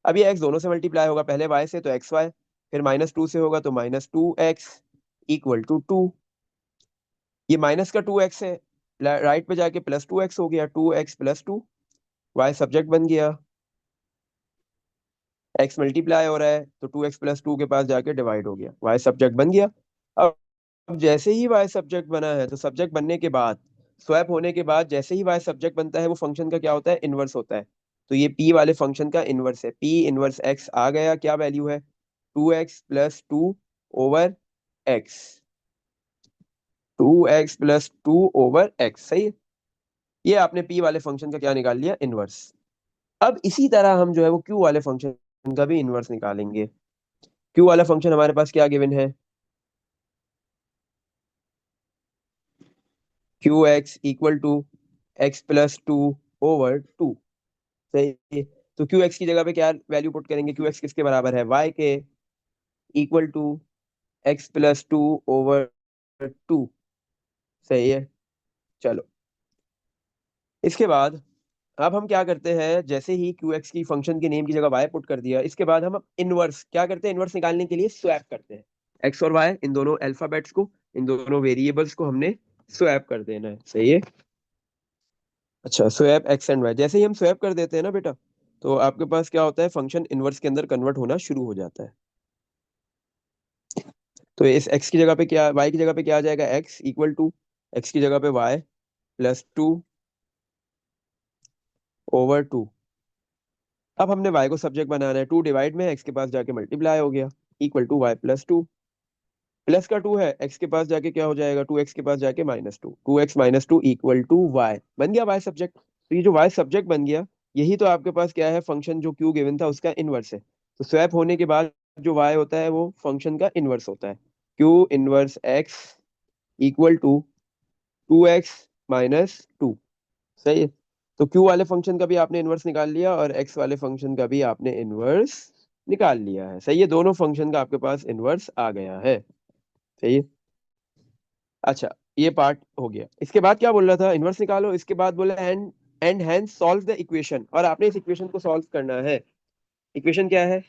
अब ये x दोनों से मल्टीप्लाई होगा, पहले y से तो xy, फिर -2 से होगा तो -2x इक्वल टू 2। ये माइनस का 2x है, राइट पे जाके +2x हो गया, 2x+2। y सब्जेक्ट बन गया। x मल्टीप्लाई हो रहा है तो 2x+2 के पास जाके डिवाइड हो गया, y सब्जेक्ट बन गया। अब जैसे ही y सब्जेक्ट बना है तो सब्जेक्ट बनने के बाद, स्वैप होने के बाद जैसे ही y सब्जेक्ट बनता है वो फंक्शन का क्या होता है? इनवर्स होता है। तो ये p वाले फंक्शन का इनवर्स है। p इनवर्स x आ गया, क्या वैल्यू है? 2x+2/x। 2x+2/x। सही है। ये आपने p वाले फंक्शन का क्या निकाल लिया? इनवर्स। अब इसी तरह हम जो है वो q वाले फंक्शन का भी इनवर्स निकालेंगे। q वाला फंक्शन हमारे पास क्या गिवन है? qx equal to x+2/2। सही है। तो qx की जगह पे क्या वैल्यू पुट करेंगे? qx किसके बराबर है? y के, इक्वल टू x+2/2। सही है। चलो, इसके बाद अब हम क्या करते हैं? जैसे ही qx की फंक्शन के नेम की जगह y पुट कर दिया, इसके बाद हम इनवर्स क्या करते हैं? इनवर्स निकालने के लिए स्वैप करते हैं x और y, इन दोनों अल्फाबेट्स को, इन दोनों वेरिएबल्स को हमने स्वैप कर देना है। सही है। अच्छा, स्वैप x एंड y। जैसे ही हम स्वैप कर देते हैं ना बेटा, तो आपके पास क्या होता है? फंक्शन इनवर्स के अंदर कन्वर्ट होना शुरू हो जाता है। तो इस x की जगह पे क्या, y की जगह पे क्या आ जाएगा? x इक्वल टू, x की जगह पे y +2/2। अब हमने y को सब्जेक्ट बनाना है। 2 डिवाइड में x के पास जाके मल्टीप्लाई हो गया, इक्वल टू y+2। प्लस का 2 है, x के पास जाके क्या हो जाएगा? 2x के पास जाके -2। 2x-2 इक्वल टू y बन गया y सब्जेक्ट। तो ये जो y सब्जेक्ट बन गया, यही तो आपके पास क्या है? फंक्शन जो q गिवन था उसका इनवर्स है। तो स्वैप होने के बाद जो y होता है वो फंक्शन का इनवर्स होता है। q inverse x equal to 2x-2। सही है। तो q वाले फंक्शन का भी आपने इनवर्स निकाल लिया और x वाले फंक्शन का भी आपने इनवर्स निकाल लिया है। सही है। दोनों फंक्शन का आपके पास इनवर्स आ गया है। सही है। अच्छा, ये पार्ट हो गया। इसके बाद क्या बोल रहा था? इनवर्स निकालो। इसके बाद बोला and hence solve the equation, और आपने इस इक्वेशन को सॉल्व करना है। इक्वेशन क्या है?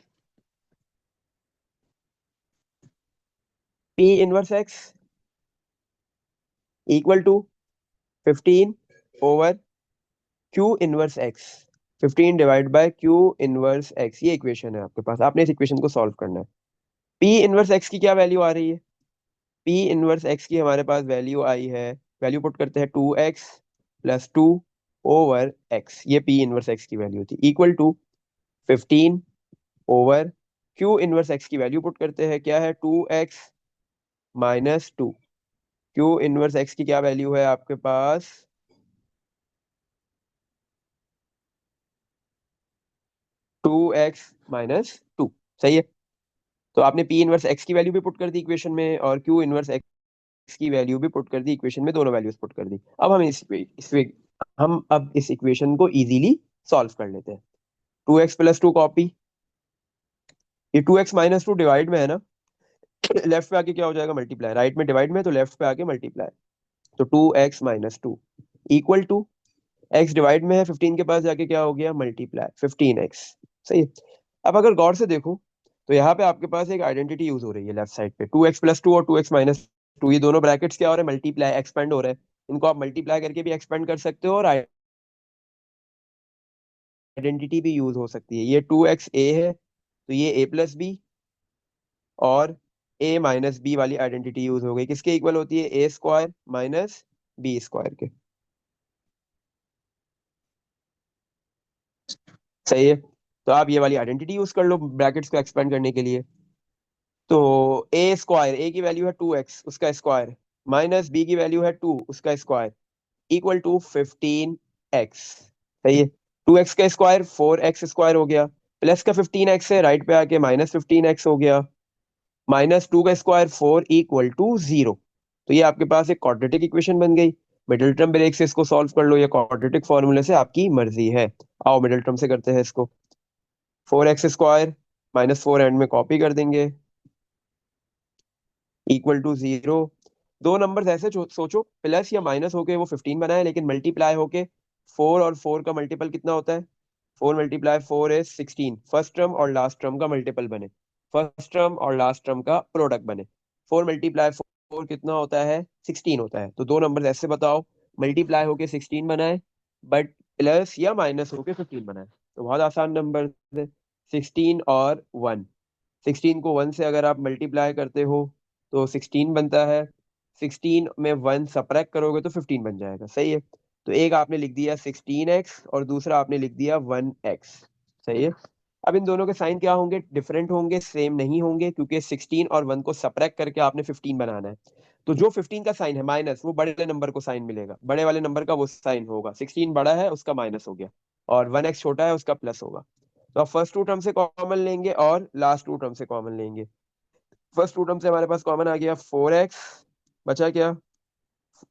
P inverse x equal to 15/क्यू inverse x. 15 divide by Q inverse x. ये इक्वेशन है आपके पास, आपने इस इक्वेशन को सॉल्व करना है। पी इनवर्स एक्स की क्या वैल्यू आ रही है? पी इनवर्स एक्स की हमारे पास वैल्यू आई है, वैल्यू पुट करते हैं 2x+2/x। ये पी इनवर्स एक्स की वैल्यू थी, equal to 15 q inverse x की वैल्यू पुट करते हैं, क्या है? 2x-2। क्यू इनवर्स एक्स की क्या वैल्यू है आपके पास? 2x-2। सही है। तो आपने पी इनवर्स एक्स की वैल्यू भी पुट कर दी इक्वेशन में, और क्यू इनवर्स एक्स की वैल्यू भी पुट कर दी इक्वेशन में, दोनों वैल्यूज पुट कर दी। अब हम अब इस इक्वेशन को इजीली सॉल्व कर लेते हैं। 2x+2 कॉपी, ये 2x-2 डिवाइड में है ना, लेफ्ट पे आके क्या हो जाएगा? मल्टीप्लाई। राइट में डिवाइड में है तो लेफ्ट पे आके मल्टीप्लाई। तो 2x-2 equal to, x divide में है, 15 के पास जाके क्या हो गया? Multiply 15x। सही है। अब अगर गौर से देखो तो यहाँ पे आपके पास एक आइडेंटिटी यूज हो रही है लेफ्ट साइड पे। 2x+2 और 2x-2, ये दोनों ब्रैकेट्स क्या हो रहे हैं? मल्टीप्लाई, एक्सपेंड हो रहे हैं। इनको आप मल्टीप्लाई करके भी एक्सपेंड कर सकते हो, और आइडेंटिटी भी यूज हो सकती है। ये 2x a है तो ये a+b, और ए माइनस बी वाली आइडेंटिटी यूज हो गई। किसके इक्वल होती है? ए स्क्वायर माइनस बी स्क्वायर के। सही है। तो आप ये वाली आइडेंटिटी यूज कर लो ब्रैकेट्स को एक्सपेंड करने के लिए। तो ए स्क्वायर, ए की वैल्यू है 2x उसका स्क्वायर, माइनस बी की वैल्यू है 2 उसका स्क्वायर, इक्वल टू 15x। सही है। 2x का स्क्वायर 4x स्क्वायर हो गया, प्लस का 15x है, राइट पे आके माइनस 15x हो गया, माइनस 2 का स्क्वायर 4 इक्वल टू 0। तो ये आपके पास एक क्वाड्रेटिक इक्वेशन बन गई। मिडिल टर्म ब्रेक से इसको सॉल्व कर लो, ये क्वाड्रेटिक फॉर्मूले से आपकी मर्जी है। आओ मिडिल टर्म से करते हैं इसको। 4x स्क्वायर माइनस 4 एंड में कॉपी कर देंगे, इक्वल टू 0। दो नंबर्स ऐसे सोचो, प्लस या माइनस होके वो 15 बनाए, लेकिन मल्टीप्लाई होके 4 और 4 का मल्टीपल कितना होता है? 4 मल्टीप्लाई 4 इज 16। फर्स्ट टर्म और लास्ट टर्म का मल्टीपल बने, फर्स्ट टर्म और लास्ट टर्म का प्रोडक्ट बने। 4 मल्टीप्लाई 4 कितना होता है? 16 होता है। तो दो नंबर्स ऐसे बताओ, मल्टीप्लाई होके 16 बनाए, बट प्लस या माइनस होके 15 बनाए। तो बहुत आसान नंबर है, 16 और 1। 16 को 1 से अगर आप मल्टीप्लाई करते हो तो 16 बनता है, 16 में 1 सबट्रैक्ट करोगे तो 15 बन जाएगा। सही है। तो एक आपने लिख दिया 16x और दूसरा आपने लिख दिया 1x। सही है। अब इन दोनों के साइन क्या होंगे? डिफरेंट होंगे, सेम नहीं होंगे, क्योंकि 16 और 1 को सबट्रैक्ट करके आपने 15 बनाना है। तो जो 15 का साइन है माइनस, वो बड़े नंबर को साइन मिलेगा, बड़े वाले नंबर का वो साइन होगा। 16 बड़ा है उसका माइनस हो गया, और 1x छोटा है उसका प्लस होगा। तो आप फर्स्ट टू टर्म से कॉमन लेंगे और लास्ट टू टर्म से कॉमन लेंगे। फर्स्ट टू टर्म से हमारे पास कॉमन आ गया 4x, बचा क्या?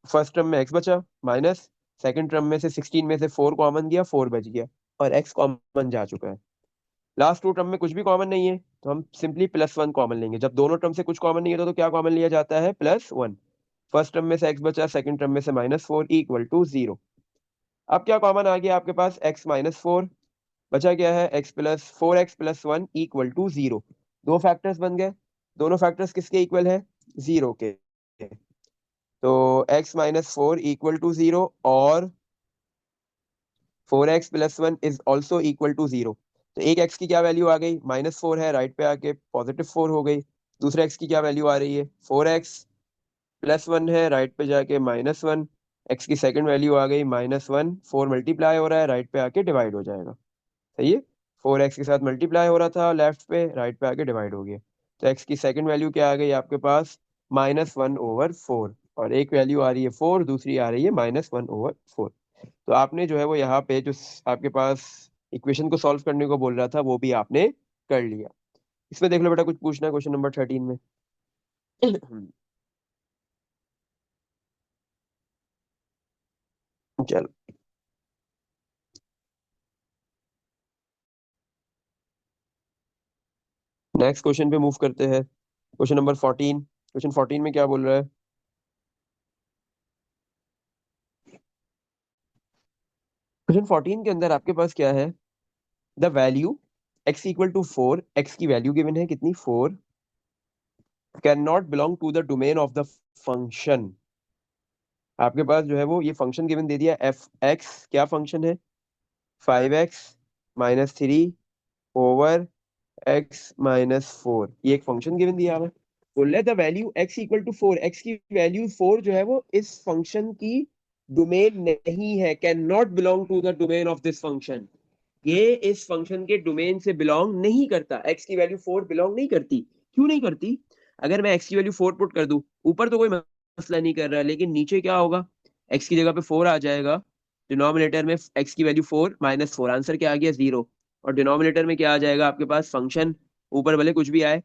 फर्स्ट टर्म में x बचा, माइनस सेकंड टर्म में से 16 में से 4 कॉमन गया, 4 बच गया, और x कॉमन जा चुका है। लास्ट टू टर्म में कुछ भी कॉमन नहीं है, तो हम सिंपली +1 कॉमन लेंगे। जब दोनों टर्म से कुछ कॉमन नहीं होता तो क्या कॉमन लिया जाता है? +1। फर्स्ट टर्म में से x बचा, सेकंड टर्म में से -4 इक्वल टू 0। अब क्या कॉमन आ गया आपके पास? x-4 बचा क्या है? x plus 4x+1 equal to 0। दो फैक्टर्स बन गए, दोनों फैक्टर्स किसके इक्वल है? 0 के। तो x-4 इक्वल टू 0 और 4x+1 is also equal to 0। तो एक x की क्या वैल्यू आ गई? -4 है, राइट पे आके +4 हो गई। दूसरे x की क्या वैल्यू आ रही है? 4x+1 है, राइट पे जाके -1। x की सेकंड वैल्यू आ गई -1, 4 मल्टीप्लाई हो रहा है, राइट पे आके डिवाइड हो जाएगा। सही है। 4x के साथ मल्टीप्लाई हो रहा था लेफ्ट पे, राइट पे आके डिवाइड हो गया। तो x की सेकंड वैल्यू क्या आ गई आपके पास? -1/4। और एक वैल्यू आ रही है 4, दूसरी आ रही है -1/4। तो आपने जो है वो यहाँ पे जो आपके पास इक्वेशन को सॉल्व करने को बोल रहा था वो भी आपने कर लिया। इसमें देख लो बेटा, कुछ पूछना है क्वेश्चन नंबर 13 में? चलो नेक्स्ट क्वेश्चन पे मूव करते हैं। Question number 14। क्वेश्चन 14 में क्या बोल रहा है? क्वेश्चन 14 के अंदर आपके पास क्या है? The value x equal to 4, x की वैल्यू गिवन है कितनी? 4, can not belong to the domain of the function. आपके पास जो है वो ये फंक्शन गिवन दे दिया एफ एक्स। क्या फंक्शन है? 5x-3 over x-4। ये एक फंक्शन गिवन दिया हुआ है। बोल रहा है the value x equal to 4, x की वैल्यू 4 जो है वो इस फंक्शन की डोमेन नहीं है, can not belong to the domain of this function. ये इस फंक्शन के डोमेन से बिलोंग नहीं करता। x की वैल्यू 4 बिलोंग नहीं करती। क्यों नहीं करती? अगर मैं x की वैल्यू 4 पुट कर दूं, ऊपर तो कोई मसला नहीं कर रहा है, लेकिन नीचे क्या होगा? x की जगह पे 4 आ जाएगा, डिनोमिनेटर में x की वैल्यू 4 -4, आंसर क्या आ गया? 0। और डिनोमिनेटर में क्या आ जाएगा आपके पास? फंक्शन। ऊपर भले कुछ भी आए,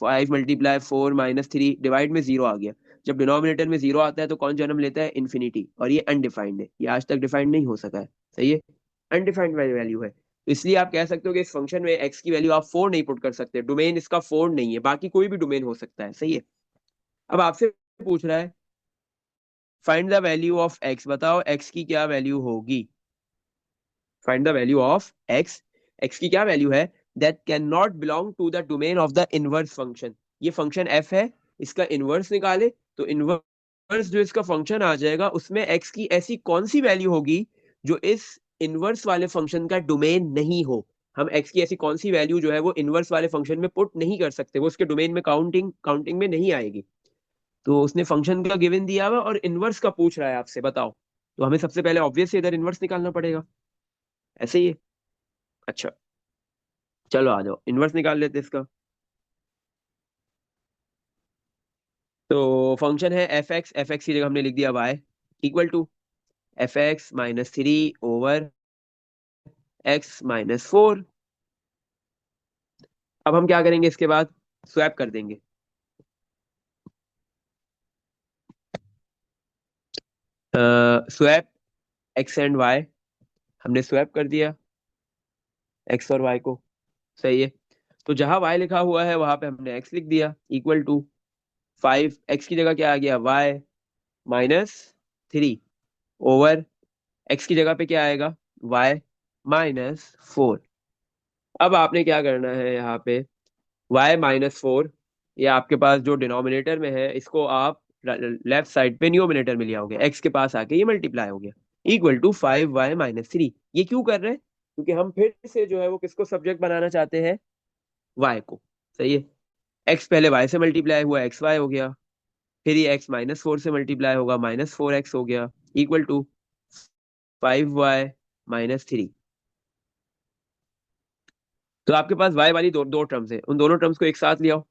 5 × 4 - 3 डिवाइड में 0 आ गया। जब डिनोमिनेटर में 0 आता है तो कौन जन्म लेता है? इन्फिनिटी। और ये अनडिफाइंड है, ये आज तक डिफाइंड नहीं हो सका है। सही है। अनडिफाइंड वैल्यू है, तो इसलिए आप कह सकते हो कि इस फंक्शन में x की वैल्यू आप 4 नहीं पुट कर सकते, डोमेन इसका 4 नहीं है, बाकी कोई भी डोमेन हो सकता है। सही है। अब आपसे पूछ रहा है find the value of x, बताओ x की क्या वैल्यू होगी? Find the value of x, x की क्या वैल्यू है? That can not belong to the domain of the inverse function. ये फंक्शन f है, इसका इनवर्स निकाले तो इनवर्स जो इसका फंक्शन आ जाएगा उसमें x की ऐसी कौन सी वैल्यू होगी जो इस इनवर्स वाले फंक्शन का डोमेन नहीं हो? हम एक्स की ऐसी कौन सी वैल्यू जो है वो इनवर्स वाले फंक्शन में पुट नहीं कर सकते, वो उसके डोमेन में काउंटिंग में नहीं आएगी। तो उसने फंक्शन का गिवन दिया हुआ और इनवर्स का पूछ रहा है आपसे, बताओ। तो हमें सबसे पहले ऑब्वियसली इधर इनवर्स निकालना पड़ेगा, ऐसे ही है। अच्छा, चलो आ जाओ इनवर्स निकाल लेते हैं इसका। तो फंक्शन है एफ एक्स की जगह हमने लिख दिया वाई इक्वल टू f(-3)/(x-4). अब हम क्या करेंगे इसके बाद, स्वैप कर देंगे। स्वैप एक्स एंड वाई, हमने स्वैप कर दिया एक्स और वाई को, सही है। तो जहां वाई लिखा हुआ है वहां पे हमने एक्स लिख दिया इक्वल टू 5, एक्स की जगह क्या आ गया वाई -3/, एक्स की जगह पे क्या आएगा वाई -4। अब आपने क्या करना है यहाँ पे, y-4, ये आपके पास जो डिनोमिनेटर में है इसको आप लेफ्ट साइड पे न्यूमिनेटर में ले आओगे, x के पास आके ये मल्टीप्लाई हो गया इक्वल टू 5y-3। ये क्यों कर रहे हैं, क्योंकि हम फिर से जो है वो किसको सब्जेक्ट बनाना चाहते हैं, y को, सही है। x पहले y से मल्टीप्लाई हुआ xy हो गया, फिर ये x -4 से मल्टीप्लाई होगा -4x हो गया इक्वल टू 5y-3। तो आपके पास y वाली दो दो टर्म्स है, उन दोनों टर्म्स को एक साथ ले आओ।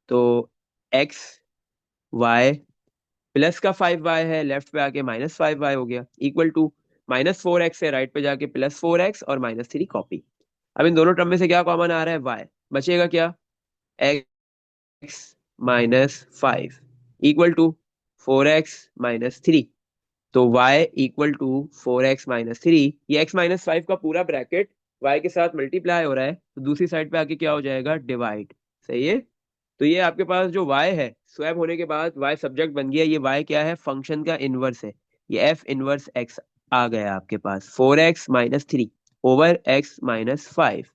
तो x y प्लस का 5y है, लेफ्ट पे आके -5y हो गया इक्वल टू -4x है, राइट पे जाके +4x और -3 कॉपी। अब इन दोनों टर्म में से क्या कॉमन आ रहा है, y बचेगा क्या, x -5 इक्वल टू 4x-3। तो y इक्वल टू 4x-3, ये x-5 का पूरा ब्रैकेट y के साथ मल्टीप्लाई हो रहा है, तो दूसरी साइड पे आके क्या हो जाएगा, डिवाइड, सही है। तो ये आपके पास जो y है, स्वैप होने के बाद y सब्जेक्ट बन गया, ये y क्या है, फंक्शन का इनवर्स है। ये f इनवर्स x आ गया आपके पास 4x-3/(x-5).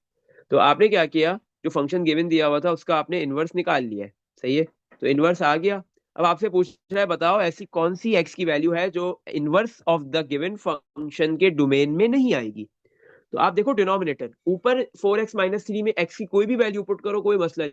तो आपने क्या किया, जो फंक्शन गिवन दिया हुआ था उसका आपने इनवर्स निकाल लिया है, सही है। तो इनवर्स आ गया। अब आपसे पूछ रहा है बताओ ऐसी कौन सी x की वैल्यू है जो inverse of the given function के डोमेन में नहीं आएगी। तो आप देखो डिनोमिनेटर ऊपर 4x-3 में x की कोई भी वैल्यू पुट करो, कोई मसला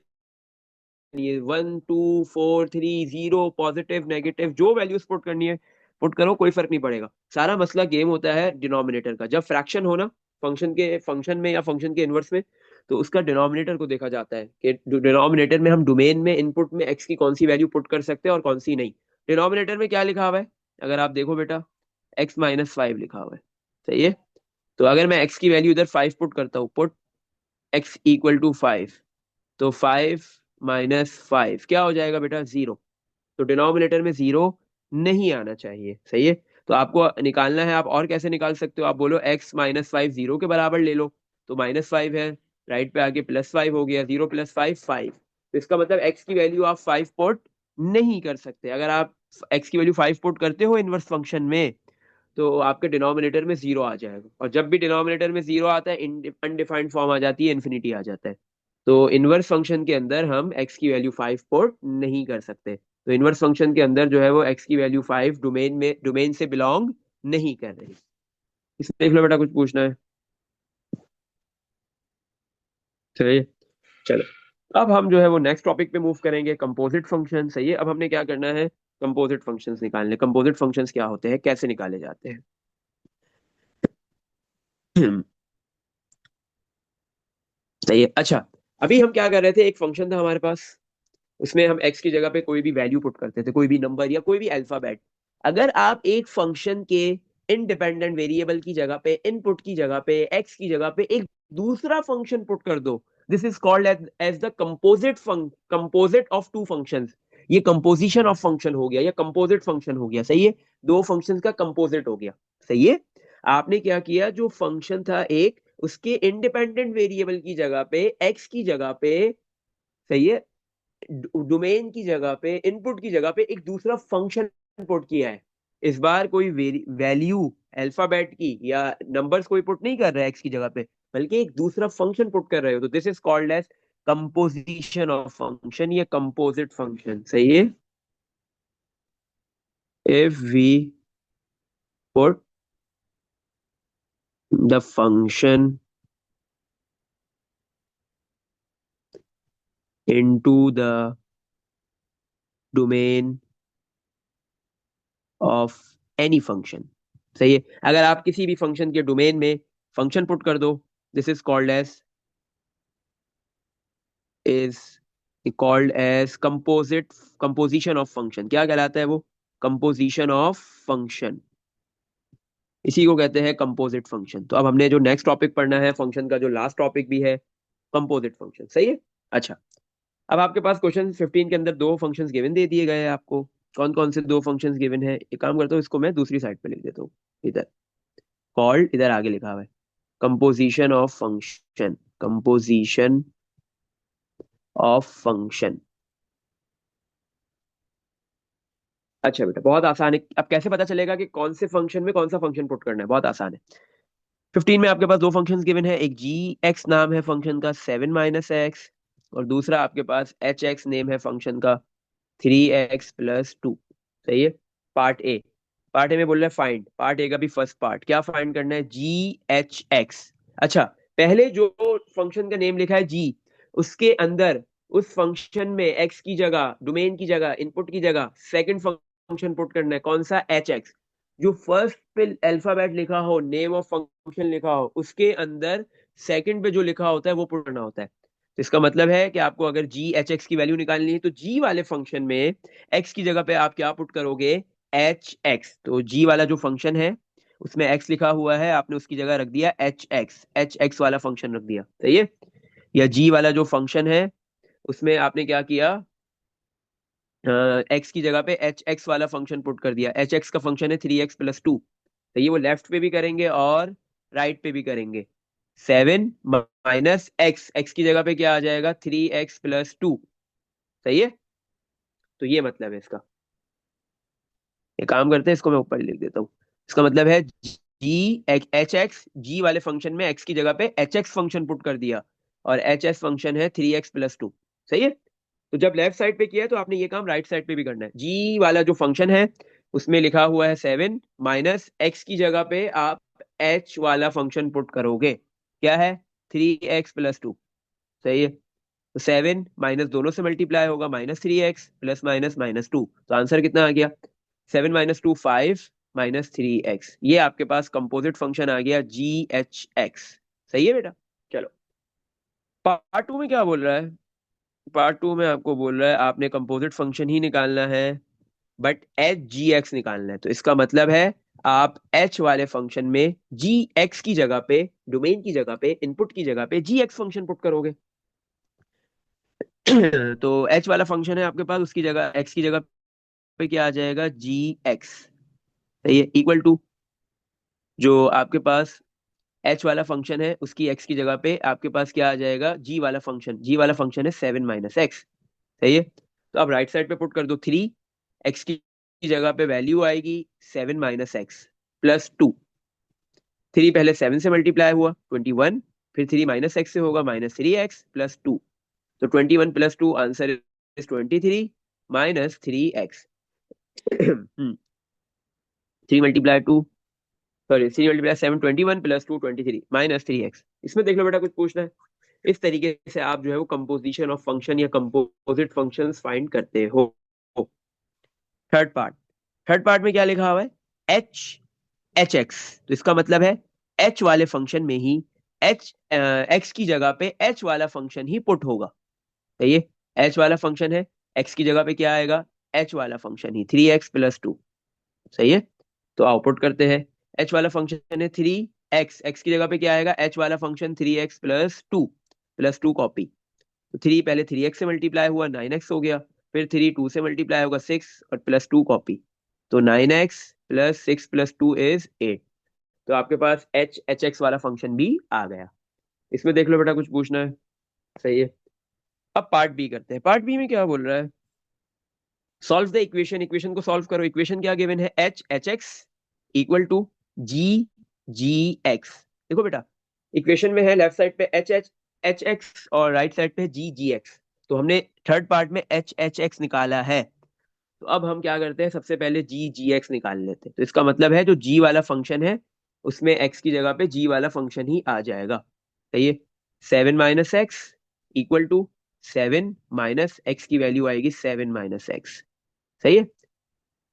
नहीं है, 1 2 4 3 0 पॉजिटिव नेगेटिव जो वैल्यूज पुट करनी है पुट करो, कोई फर्क नहीं पड़ेगा। सारा मसला गेम होता है डिनोमिनेटर का, जब फ्रैक्शन हो ना फंक्शन में या फंक्शन के इनवर्स में, तो उसका डिनोमिनेटर को देखा जाता है कि डिनोमिनेटर में हम डोमेन में इनपुट में एक्स की कौन सी वैल्यू पुट कर सकते हैं और कौन सी नहीं। डिनोमिनेटर में क्या लिखा हुआ है, अगर आप देखो बेटा, x-5 लिखा हुआ है, सही है। तो अगर मैं x की वैल्यू इधर 5 पुट करता हूँ, पुट x इक्वल टू 5, तो 5 - 5 क्या हो जाएगा बेटा, 0। तो डिनोमिनेटर में 0 नहीं आना चाहिए, सही है। तो आपको निकालना है, आप और कैसे निकाल सकते हो, आप बोलो x-5 0 के बराबर ले लो, तो -5 है, राइट पे आके +5 हो गया, 0 + 5 5। तो इसका मतलब x की वैल्यू आप 5 पुट नहीं कर सकते। अगर आप x की वैल्यू 5 पुट करते हो इनवर्स फंक्शन में, तो आपके डिनोमिनेटर में 0 आ जाएगा, और जब भी डिनोमिनेटर में 0 आता है अनडिफाइंड फॉर्म आ जाती है, इन्फिनिटी आ जाता है। तो इनवर्स फंक्शन के अंदर हम x की वैल्यू 5 पुट नहीं कर सकते। तो इनवर्स फंक्शन के अंदर जो है वो x की वैल्यू 5 डोमेन से बिलोंग नहीं कर रही। इसमें देख लो बेटा, कुछ पूछना है, सही है। चलो, अब हम जो है वो नेक्स्ट टॉपिक पे मूव करेंगे, कंपोजिट फंक्शन, सही है। अब हमने क्या करना है, कंपोजिट फंक्शंस निकालने। कंपोजिट फंक्शंस क्या होते हैं, कैसे निकाले जाते हैं। सही है। अच्छा, अभी हम क्या कर रहे थे, एक फंक्शन था हमारे पास, उसमें हम x की जगह पे कोई भी वैल्यू पुट करते थे, कोई भी नंबर या कोई भी अल्फाबेट। अगर आप एक फंक्शन के इंडिपेंडेंट वेरिएबल की जगह पे, इनपुट की जगह पे, x की जगह पे एक दूसरा फंक्शन पुट कर दो, this is called as the composite of two functions. ये कंपोजिशन ऑफ फंक्शन हो गया या कंपोजिट फंक्शन हो गया, सही है। दो फंक्शंस का कंपोजिट हो गया, सही है। आपने क्या किया, जो फंक्शन था एक, उसके इंडिपेंडेंट वेरिएबल की जगह पे, x की जगह पे, सही है, डोमेन की जगह पे, इनपुट की जगह पे एक दूसरा फंक्शन पुट किया है। इस बार कोई वैल्यू अल्फाबेट की या नंबर्स कोई पुट नहीं कर रहा है एक्स की जगह पे, बल्कि एक दूसरा फंक्शन पुट कर रहे हो, तो this is called as composition of function या कंपोजिट फंक्शन, सही है। If we put the function into the domain of any function. सही है, अगर आप किसी भी फंक्शन के डोमेन में फंक्शन पुट कर दो, this is called as composition of function. क्या कहलाता है वो? कंपोजिशन ऑफ फंक्शन, इसी को कहते हैं कंपोजिट फंक्शन। तो अब हमने जो नेक्स्ट टॉपिक पढ़ना है फंक्शन का, जो लास्ट टॉपिक भी है, कंपोजिट फंक्शन। सही है। अच्छा, अब आपके पास क्वेश्चन 15 के अंदर दो फंक्शंस गिवन दे दिए गए हैं आपको। कौन कौन से दो फंक्शंस गिवन है? एक काम करता हूँ, इसको मैं दूसरी साइड पे लिख देता हूँ। इधर कॉल्ड, इधर आगे लिखा हुआ है composition of function, composition of function. अच्छा बेटा, बहुत आसान है। अब कैसे पता चलेगा कि कौन से फंक्शन में कौन सा फंक्शन पुट करना है? बहुत आसान है। 15 में आपके पास दो फंक्शंस गिवन है, एक जी एक्स नाम है फंक्शन का 7 - एक्स, और दूसरा आपके पास एच एक्स नेम है फंक्शन का 3x+2। सही है। पार्ट ए, पार्ट ए में बोल रहा है फाइंड, पार्ट ए का भी फर्स्ट पार्ट, क्या फाइंड करना है? जी एच एक्स। अच्छा, पहले जो फंक्शन का नेम लिखा है जी, उसके अंदर उस फंक्शन में एक्स की जगह, डोमेन की जगह, इनपुट की जगह सेकंड फंक्शन पुट करना है। कौन सा? H x. जो फर्स्ट पे अल्फाबेट लिखा हो, नेम ऑफ फंक्शन लिखा हो, उसके अंदर सेकंड पे जो लिखा होता है वो पुट करना होता है। तो इसका मतलब है कि आपको अगर जी एच एक्स की वैल्यू निकालनी है तो जी वाले फंक्शन में एक्स की जगह पे आप क्या पुट करोगे? H x. तो जी वाला जो फंक्शन है उसमें एक्स लिखा हुआ है, आपने उसकी जगह रख दिया एच एक्स, एच एक्स वाला फंक्शन रख दिया। सही है। या जी वाला जो फंक्शन है उसमें आपने क्या किया? एक्स की जगह पे एच एक्स वाला फंक्शन पुट कर दिया। एच एक्स का फंक्शन है 3x+2। तो ये वो लेफ्ट पे भी करेंगे और राइट पे भी करेंगे। 7 - एक्स, एक्स की जगह पे क्या आ जाएगा? 3x+2। सही है। तो ये मतलब है इसका। ये काम करते हैं, इसको मैं ऊपर ही लिख देता हूँ। इसका मतलब है जी एच एक्स, जी वाले फंक्शन में एक्स की जगह पे एच एक्स फंक्शन पुट कर दिया, और एच एस फंक्शन है 3x+2। सही है। तो जब लेफ्ट साइड पे किया है तो आपने ये काम राइट साइड पे भी करना है। जी वाला जो फंक्शन है उसमें लिखा हुआ है 7 - एक्स की जगह पे आप एच वाला फंक्शन पुट करोगे। क्या है? 3x+2। सही है। तो 7 - दोनों से मल्टीप्लाई होगा, -3x, प्लस माइनस -2। तो आंसर कितना आ गया? 7 - 2 5, -3x। ये आपके पास कंपोजिट फंक्शन आ गया GHX। सही है बेटा। चलो, पार्ट टू में क्या बोल रहा है? पार्ट टू में आपको बोल रहा है आपने कंपोजिट फंक्शन ही निकालना है, बट एच जी एक्स निकालना है। तो इसका मतलब है आप एच वाले फंक्शन में जी एक्स की जगह पे, डोमेन की जगह पे, इनपुट की जगह पे जी एक्स फंक्शन पुट करोगे। तो एच वाला फंक्शन है आपके पास, उसकी जगह एक्स की जगह पे क्या आ जाएगा? जी एक्स। सही है। इक्वल टू जो आपके पास एच वाला फंक्शन है उसकी एक्स की जगह पे आपके पास क्या आ जाएगा? जी वाला फंक्शन, जी वाला फंक्शन है 7 - एक्स। सही है। तो अब राइट साइड पे पुट कर दो 3, एक्स की जगह पे वैल्यू आएगी 7 - एक्स+2। 3 पहले 7 से मल्टीप्लाई हुआ 21, फिर 3 -एक्स से होगा -3x+2। तो 21+2 answer is 23 -3x। 3 × 2, sorry 3 × 7 21+2 23 -3x। इसमें देख लो बेटा, कुछ पूछना है? इस तरीके से आप जो है वो कंपोजिशन ऑफ फंक्शन या कंपोजिट फंक्शंस फाइंड करते हो। थर्ड पार्ट, थर्ड पार्ट में क्या लिखा हुआ है? H H x. तो इसका मतलब है एच वाले फंक्शन में ही एच एक्स की जगह पे एच वाला फंक्शन ही पुट होगा। तो ये एच वाला फंक्शन है, एक्स की जगह पे क्या आएगा? एच वाला फंक्शन ही 3x+2। सही है। तो आउटपुट करते हैं। एच वाला फंक्शन है 3x, एक्स की जगह पे क्या आएगा? एच वाला फंक्शन 3x+2, +2 कॉपी। तो 3 पहले 3x से मल्टीप्लाई हुआ 9x हो गया, फिर 3 2 से मल्टीप्लाई होगा 6, और +2 कॉपी। तो 9x + 6 + 2 इज 8। तो आपके पास एच एक्स वाला फंक्शन भी आ गया। इसमें देख लो बेटा, कुछ पूछना है? सही है। अब पार्ट बी करते हैं। पार्ट बी में क्या बोल रहा है? सॉल्व द इक्वेशन, इक्वेशन को सॉल्व करो। इक्वेशन क्या गिवन है? H x equal to g g x. देखो बेटा, इक्वेशन में है लेफ्ट साइड पे एच एक्स और राइट साइड पे जी जी एक्स। तो हमने थर्ड पार्ट में एच एक्स निकाला है। तो अब हम क्या करते हैं, सबसे पहले जी जी एक्स निकाल लेते हैं। तो इसका मतलब है जो जी वाला फंक्शन है उसमें एक्स की जगह पे जी वाला फंक्शन ही आ जाएगा। सही है। 7 - x equal to 7 minus x की वैल्यू आएगी 7 माइनस एक्स। सही है।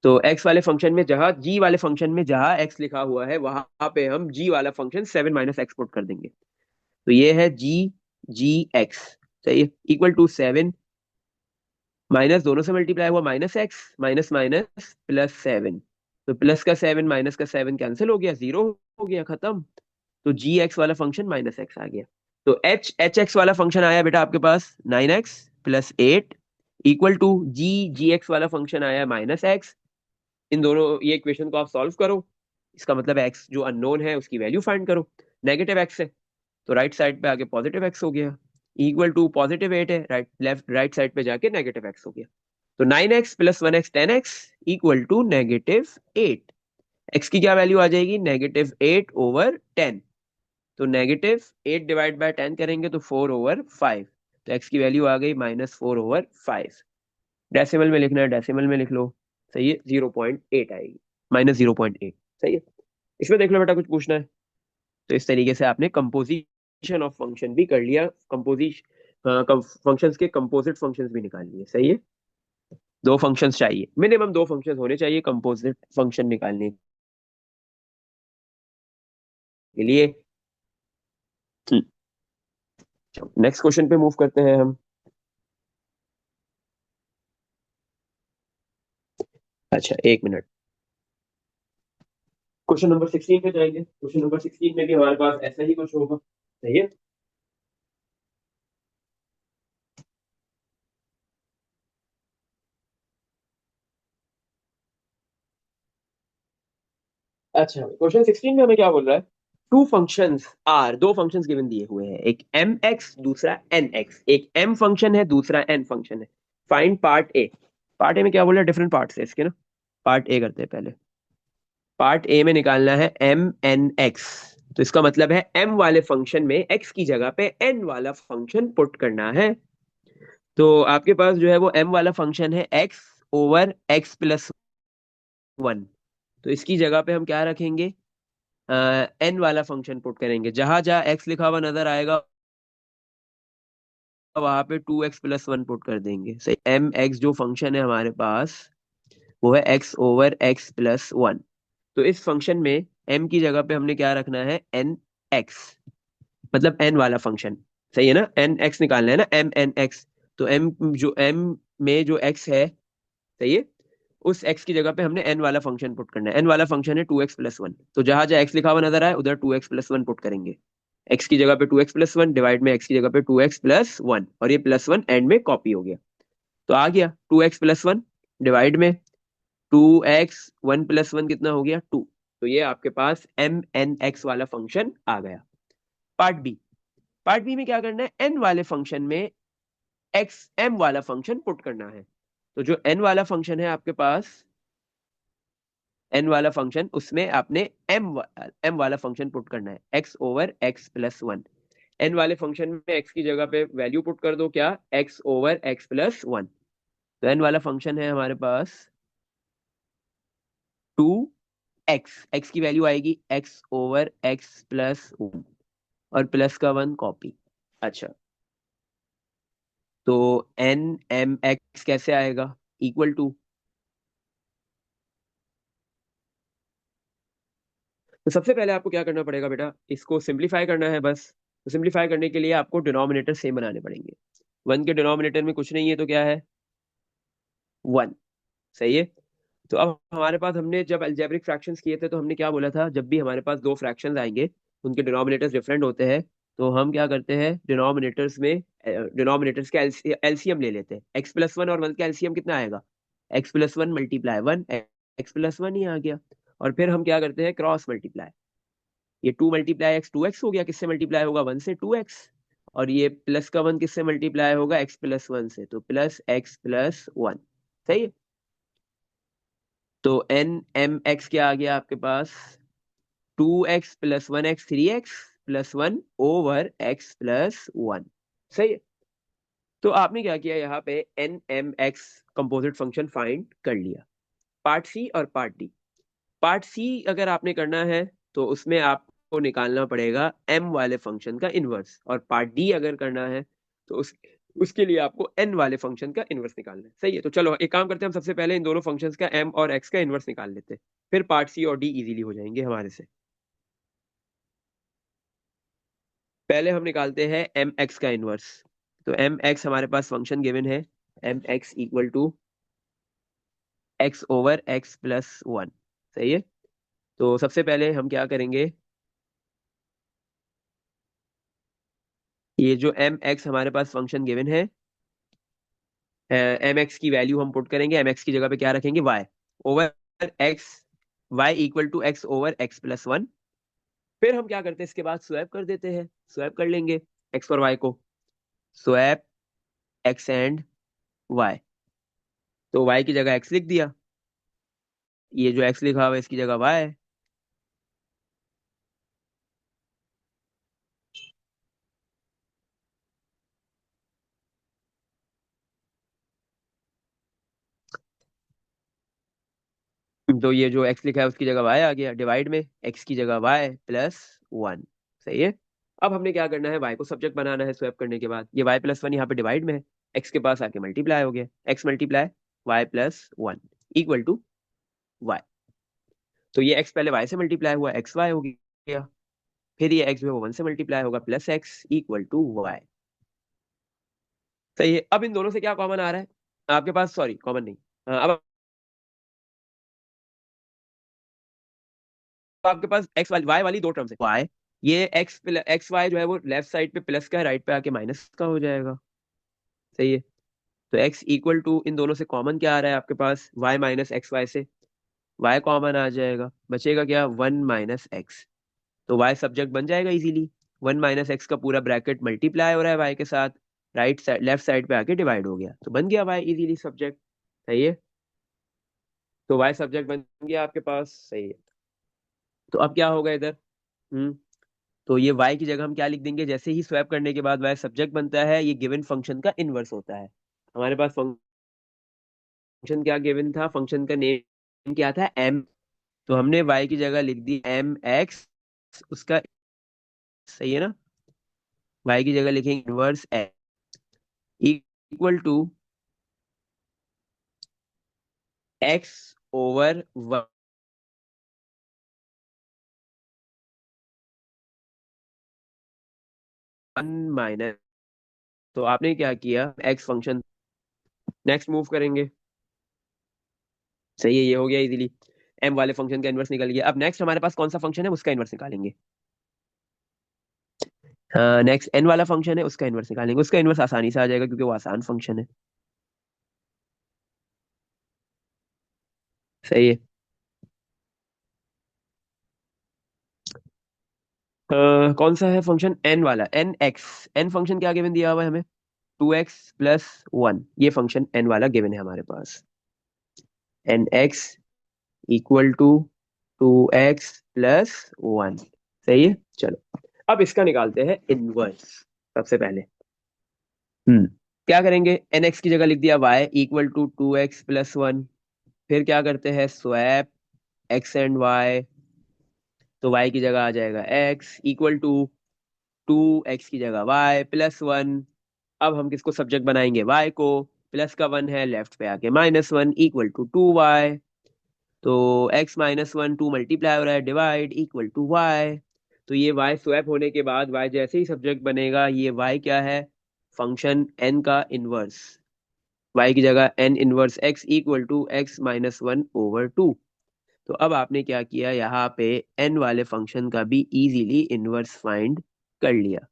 तो एक्स वाले फंक्शन में जहां जी वाले फंक्शन में जहां एक्स लिखा हुआ है वहां पे हम जी वाला फंक्शन 7 माइनस एक्स पुट कर देंगे। तो ये है जी जी एक्स। सही है। इक्वल टू 7 माइनस दोनों से मल्टीप्लाई हुआ minus x minus minus plus 7। तो प्लस का 7 माइनस का 7 कैंसिल हो गया, जीरो हो गया, खत्म। तो जी एक्स वाला फंक्शन माइनस एक्स आ गया। तो एच एक्स वाला फंक्शन आया बेटा आपके पास 9x + 8 equal to g g x वाला फंक्शन आया -x। इन दोनों ये इक्वेशन को आप सॉल्व करो। इसका मतलब एक्स जो अननोन है उसकी वैल्यू फाइंड करो। नेगेटिव एक्स है तो राइट साइड पे आके पॉजिटिव एक्स हो गया, इक्वल टू +8 है, राइट साइड पे जाके नेगेटिव एक्स हो गया। तो 9x + 1x 10x equal to -8। X की क्या वैल्यू आ जाएगी, -8/10। तो -8 डिवाइड बाय 10 करेंगे तो 4/5। तो एक्स की वैल्यू आ गई -4/5। डेसिमल में लिखना है डेसिमल में लिख लो। सही है, 0.8 आएगी, -0.8। सही है। इसमें देख लो बेटा कुछ पूछना है तो इस तरीके से आपने कंपोजिशन ऑफ फंक्शन भी कर लिया, कंपोजिशन फंक्शंस के कंपोजिट फंक्शंस भी निकाल लिए। सही है। दो फंक्शंस चाहिए, मिनिमम दो फंक्शंस होने चाहिए कंपोजिट फंक्शन निकालने के लिए। नेक्स्ट क्वेश्चन पे मूव करते हैं हम। अच्छा, एक मिनट। क्वेश्चन नंबर 16 पे जाएंगे। क्वेश्चन नंबर 16 में भी हमारे पास ऐसा ही कुछ होगा। सही है। अच्छा, क्वेश्चन 16 में हमें क्या बोल रहा है, टू फंक्शंस आर, दो फंक्शंस गिवन दिए हुए हैं, एक एम एक्स दूसरा एन एक्स। एक एम फंक्शन है दूसरा एन फंक्शन है। Find part A. Part A में क्या बोल रहा है, डिफरेंट पार्ट्स है इसके ना। पार्ट ए करते हैं पहले। पार्ट ए में निकालना है एम एन एक्स। तो इसका मतलब है एम वाले फंक्शन में एक्स की जगह पे एन वाला फंक्शन पुट करना है। तो आपके पास जो है वो एम वाला फंक्शन है x/x+1। तो इसकी जगह पे हम क्या रखेंगे, एन वाला फंक्शन पुट करेंगे। जहां जहां एक्स लिखा हुआ नजर आएगा वहां पे 2x+1 पुट कर देंगे। सही। एम एक्स जो फंक्शन है हमारे पास वो है x/x+1। तो इस फंक्शन में m की जगह पे हमने क्या रखना है, एन एक्स, मतलब n वाला फंक्शन। सही है ना, एन एक्स निकालना है ना, एम एन एक्स। तो m जो m में जो x है, सही है, उस x की जगह पे हमने n वाला फंक्शन पुट करना है। n वाला फंक्शन है 2x+1। तो जहां जहां x लिखा हुआ नजर आए उधर 2x+1 पुट करेंगे। x की जगह पे 2x+1 डिवाइड में x की जगह पे 2x+1, और ये +1 एंड में कॉपी हो गया। तो आ गया 2x+1 डिवाइड में 2x, 1+1 कितना हो गया, 2। तो ये आपके पास एम एन एक्स वाला फंक्शन आ गया। Part B. पार्ट बी में क्या करना है, एन वाले फंक्शन में एक्स एम वाला फंक्शन पुट करना है। तो जो एन वाला फंक्शन है आपके पास, एन वाला फंक्शन, उसमें आपने एम वाला फंक्शन पुट करना है, x/x+1। एन वाले फंक्शन में x की जगह पे वैल्यू पुट कर दो, क्या, x/x+1। तो एन वाला फंक्शन है हमारे पास 2x, एक्स की वैल्यू आएगी x/x+1, और प्लस का 1 कॉपी। अच्छा, तो एन एम एक्स कैसे आएगा, इक्वल टू, तो सबसे पहले आपको क्या करना पड़ेगा बेटा, इसको सिंप्लीफाई करना है बस। तो सिंप्लीफाई करने के लिए आपको डिनोमिनेटर सेम बनाने पड़ेंगे। 1 के डिनोमिनेटर में कुछ नहीं है तो क्या है, 1। सही है। तो अब हमारे पास, हमने जब अलजेब्रिक फ्रैक्शंस किए थे तो हमने क्या बोला था, जब भी हमारे पास दो फ्रैक्शंस आएंगे उनके डिनोमिनेटर्स डिफरेंट होते हैं, तो हम क्या करते हैं, डिनोमिनेटर्स का एलसीएम ले लेते हैं। x+1 और 1 का एलसीएम कितना आएगा, x+1 × 1, x+1 ही आ गया। और फिर हम क्या करते हैं, क्रॉस मल्टीप्लाई। ये 2 × x 2x हो गया, किससे मल्टीप्लाई होगा, 1 से 2x। और ये प्लस का 1 किससे मल्टीप्लाई होगा, x+1 से, तो +x+1। सही है। तो एन एम एक्स क्या आ गया आपके पास, 2x + 1x 3x +1/x+1। सही है। तो आपने क्या किया, यहाँ पे n m x composite function find कर लिया। पार्ट सी और पार्ट डी। पार्ट सी अगर आपने करना है तो उसमें आपको निकालना पड़ेगा एम वाले फंक्शन का इनवर्स, और पार्ट डी अगर करना है तो उसके लिए आपको n वाले फंक्शन का इनवर्स निकालना है। सही है, तो चलो एक काम करते हैं, हम सबसे पहले इन दोनों फंक्शंस का m और x का इनवर्स निकाल लेते हैं, फिर पार्ट c और d इजीली हो जाएंगे हमारे से। पहले हम निकालते हैं एम एक्स का इनवर्स। तो एम एक्स हमारे पास फंक्शन गिवन है, m x equal to x over x plus one. सही है, तो सबसे पहले हम क्या करेंगे, ये जो एम एक्स हमारे पास फंक्शन गिवन है, एम एक्स की वैल्यू हम पुट करेंगे, एम एक्स की जगह पे क्या रखेंगे, y over x, y equal to x over x plus one. फिर हम क्या करते हैं, इसके बाद स्वैप कर देते हैं, स्वैप कर लेंगे एक्स और वाई को, स्वैप एक्स एंड वाई। तो वाई की जगह एक्स लिख दिया, ये जो एक्स लिखा हुआ है इसकी जगह वाई है। तो ये जो x लिखा है उसकी जगह y आ गया, डिवाइड में x की जगह y प्लस वन। सही है, अब हमने क्या करना है, y को सब्जेक्ट बनाना है स्वैप करने के बाद, ये y प्लस वन यहाँ पे डिवाइड में है, x के पास आके मल्टीप्लाई हो गया, x multiply y plus one equal to y। तो ये x पहले y से मल्टीप्लाई हुआ, एक्स वाई हो गया, फिर ये x जो है वो 1 से मल्टीप्लाई होगा, plus x equal to y। सही है, अब इन दोनों से क्या कॉमन आ रहा है आपके पास, सॉरी कॉमन नहीं, अब आपके पास एक्स वाली वाई वाली दो टर्म्स है, वाई, ये एक्स वाई जो है वो लेफ्ट साइड पे प्लस का है, राइट पे आके माइनस का हो जाएगा। सही है, तो एक्स इक्वल टू इन दोनों से कॉमन क्या आ रहा है आपके पास, वाई माइनस एक्स वाई से वाई कॉमन आ जाएगा, बचेगा क्या, वन माइनस एक्स। तो वाई सब्जेक्ट बन जाएगा इजीली, वन माइनस एक्स का पूरा ब्रैकेट मल्टीप्लाई हो रहा है वाई के साथ, राइट साइड लेफ्ट साइड पे आके डिवाइड हो गया, तो बन गया वाई इजीली सब्जेक्ट। सही है, तो वाई सब्जेक्ट बन गया आपके पास। सही है, तो अब क्या होगा इधर, तो ये y की जगह हम क्या लिख देंगे, जैसे ही स्वैप करने के बाद y सब्जेक्ट बनता है, ये गिवन फंक्शन का इनवर्स होता है। हमारे पास फंक्शन क्या गिवन था, फंक्शन का नेम क्या था, m, तो हमने y की जगह लिख दी एम एक्स उसका। सही है ना, y की जगह लिखेंगे inverse equal to x over one minus. तो आपने क्या किया, x फंक्शन नेक्स्ट मूव करेंगे। सही है, ये हो गया इजीली, m वाले फंक्शन का इनवर्स निकल गया। अब नेक्स्ट हमारे पास कौन सा फंक्शन है, उसका इनवर्स निकालेंगे। नेक्स्ट एन वाला फंक्शन है, उसका इनवर्स निकालेंगे, उसका इनवर्स आसानी से आ जाएगा क्योंकि वो आसान फंक्शन है। सही है, कौन सा है फंक्शन, एन वाला, एन एक्स, एन फंक्शन क्या गिवन दिया हुआ है हमें, टू एक्स प्लस वन, ये फंक्शन एन वाला गिवन है हमारे पास, N x equal to two x plus one. सही है, चलो अब इसका निकालते हैं इनवर्स। सबसे पहले क्या करेंगे, एन एक्स की जगह लिख दिया y equal to two x plus one, फिर क्या करते हैं, स्वैप एक्स एंड y, तो y की जगह आ जाएगा x equal to two x की जगह y प्लस वन। अब हम किसको सब्जेक्ट बनाएंगे, y को, प्लस का वन है लेफ्ट पे आके minus one equal to two y. तो x minus one, two multiply हो रहा है, डिवाइड इक्वल टू y। तो ये y स्वैप होने के बाद y जैसे ही सब्जेक्ट बनेगा, ये y क्या है, फंक्शन n का इनवर्स, y की जगह n inverse x equal to x minus one over two. तो अब आपने क्या किया, यहाँ पे n वाले फंक्शन का भी इजीली इनवर्स फाइंड कर लिया।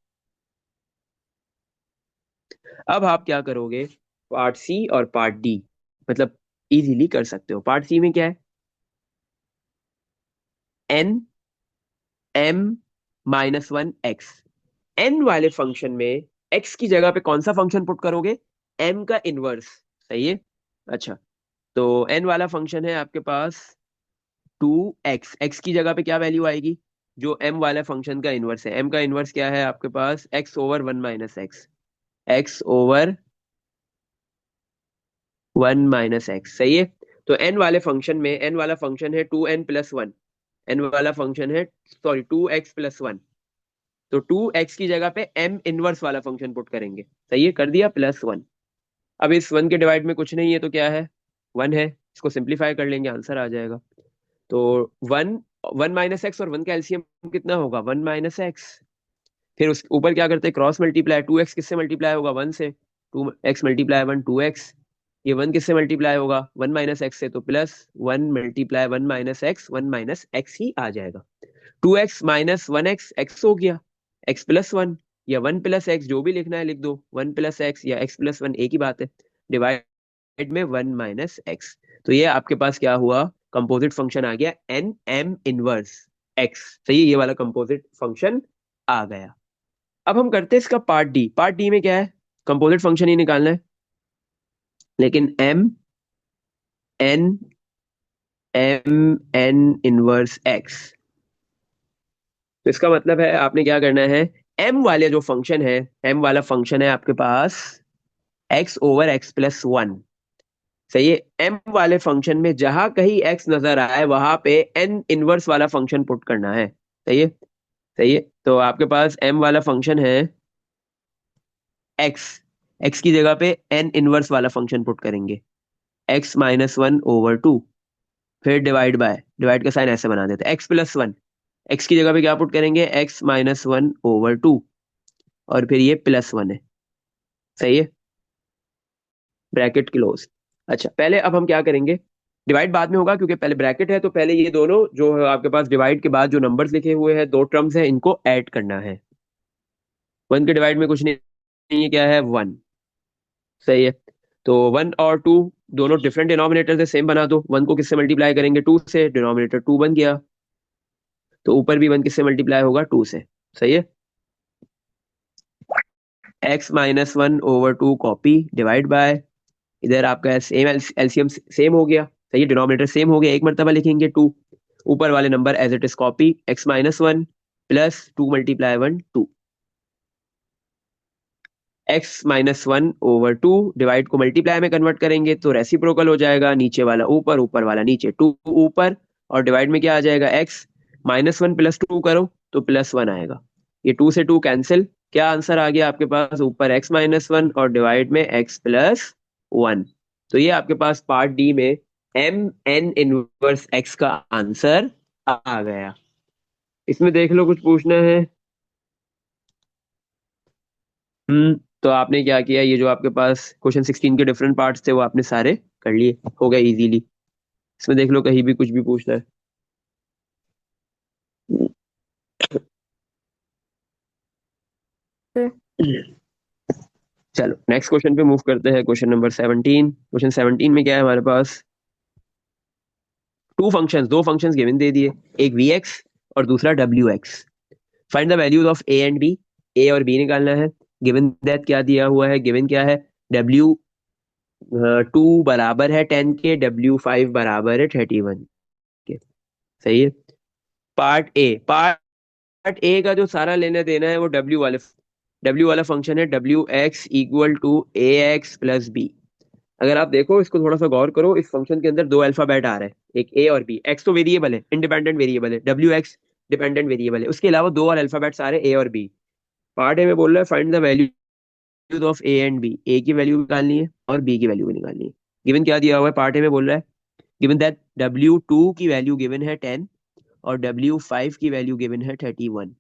अब आप क्या करोगे, पार्ट सी और पार्ट डी, मतलब इजीली कर सकते हो। पार्ट सी में क्या है, n m minus one x, n वाले फंक्शन में x की जगह पे कौन सा फंक्शन पुट करोगे, m का इनवर्स। सही है, अच्छा, तो n वाला फंक्शन है आपके पास टू एक्स, एक्स की जगह पे क्या वैल्यू आएगी, जो m वाला फंक्शन का इनवर्स है, m का इनवर्स क्या है आपके पास, x over one minus x, x over one minus x. सही है, तो n वाले फंक्शन में, n वाला फंक्शन है two n plus one, n वाला फंक्शन है, sorry two x plus one, तो 2x की जगह पे m इनवर्स वाला फंक्शन पुट करेंगे। सही है, कर दिया, +1। अब इस 1 के डिवाइड में कुछ नहीं है तो क्या है, 1 है। इसको सिंप्लीफाई कर लेंगे, आंसर आ जाएगा। तो 1, 1 - x और 1 का एलसीएम कितना होगा, 1 - x। फिर उस ऊपर क्या करते हैं, क्रॉस मल्टीप्लाई। 2x किससे मल्टीप्लाई होगा, 1 से। 2x × 1 2x। ये 1 किससे मल्टीप्लाई होगा, 1 - x से, तो +1 × 1 - x, 1 - x ही आ जाएगा। 2x - 1x, x हो गया, x+1 या 1 + x, जो भी लिखना है लिख दो, 1 + x या x+1 एक ही बात है। डिवाइड में 1 - x। तो ये आपके पास क्या हुआ, कंपोजिट फंक्शन आ गया एन एम इनवर्स x। सही है, ये वाला कंपोजिट फंक्शन आ गया। अब हम करते हैं इसका पार्ट डी। पार्ट डी में क्या है, कंपोजिट फंक्शन ही निकालना है, लेकिन एम एन इनवर्स एक्स। तो इसका मतलब है आपने क्या करना है, एम वाले जो फंक्शन है, एम वाला फंक्शन है आपके पास x/x+1। सही है, एम वाले फंक्शन में जहां कहीं x नजर आए वहां पे एन इनवर्स वाला फंक्शन पुट करना है। सही है, सही है। तो आपके पास एम वाला फंक्शन है x, x की जगह पे एन इनवर्स वाला फंक्शन पुट करेंगे, x-1/2। फिर डिवाइड का साइन ऐसे बना देते हैं, x+1। x की जगह पे क्या पुट करेंगे, x-1/2। और फिर ये +1 है। सही है, ब्रैकेट क्लोज। अच्छा, पहले अब हम क्या करेंगे, डिवाइड बाद में होगा क्योंकि पहले ब्रैकेट है, तो पहले ये दोनों जो है आपके पास डिवाइड के बाद जो नंबर्स लिखे हुए हैं, दो टर्म्स हैं, इनको ऐड करना है। 1 के डिवाइड में कुछ नहीं है, क्या है, 1। सही है, तो 1 और 2 दोनों डिफरेंट डिनोमिनेटर से, सेम बना दो। 1 को किससे मल्टीप्लाई करेंगे, 2 से, डिनोमिनेटर 2 बन गया। तो ऊपर भी 1 किससे मल्टीप्लाई होगा, 2 से। सही है, x-1/2 कॉपी, डिवाइड बाय, इधर आपका सेम एलसीएम सेम हो गया। सही है, डिनोमिनेटर सेम हो गया, एक मरतबा लिखेंगे 2। ऊपर वाले number as it is copy, x-1 + 2 × 1 2। x-1/2 divide को मल्टीप्लाई में कन्वर्ट करेंगे तो रेसिप्रोकल हो जाएगा, नीचे वाला ऊपर, ऊपर वाला नीचे, 2 ऊपर। और डिवाइड में क्या आ जाएगा, x-1 + 2 करो तो +1 आएगा। ये 2 से 2 कैंसिल, क्या आंसर आ गया आपके पास, ऊपर x-1 और डिवाइड में x+1। तो ये आपके पास पार्ट डी में एम एन इनवर्स x का आंसर आ गया। इसमें देख लो, कुछ पूछना है। तो आपने क्या किया, ये जो आपके पास क्वेश्चन 16 के डिफरेंट पार्ट्स थे वो आपने सारे कर लिए, हो गए इजीली। इसमें देख लो कहीं भी कुछ भी पूछना है। चलो नेक्स्ट क्वेश्चन पे मूव करते हैं, क्वेश्चन नंबर 17। क्वेश्चन 17 में क्या है हमारे पास, दो फंक्शंस गिवन दे दिए, एक vx और दूसरा wx। Find the values of a and b, a और b निकालना है। गिवन दैट क्या दिया हुआ है, गिवन क्या है, w2 बराबर है 10 के, w5 बराबर है 31 के। सही है, पार्ट ए का जो सारा लेना देना है वो डब्ल्यू वाला फंक्शन है, wx = ax + b। अगर आप देखो इसको थोड़ा सा गौर करो, इस फंक्शन के अंदर दो अल्फाबेट आ रहे हैं, एक ए और बी। एक्स तो वेरिएबल है, इंडिपेंडेंट वेरिएबल है, wx डिपेंडेंट वेरिएबल है, उसके अलावा दो और अल्फाबेट्स आ रहे हैं, ए और बी। पार्ट ए में बोल रहा है find the values of A and B, A की वैल्यू निकालनी है और बी की वैल्यू भी निकालनी है। गिवन क्या दिया हुआ है, पार्ट ए में बोल रहा है गिवन दैट w2 की वैल्यू गिवन है 10 और w5 की वैल्यू गिवन है 31।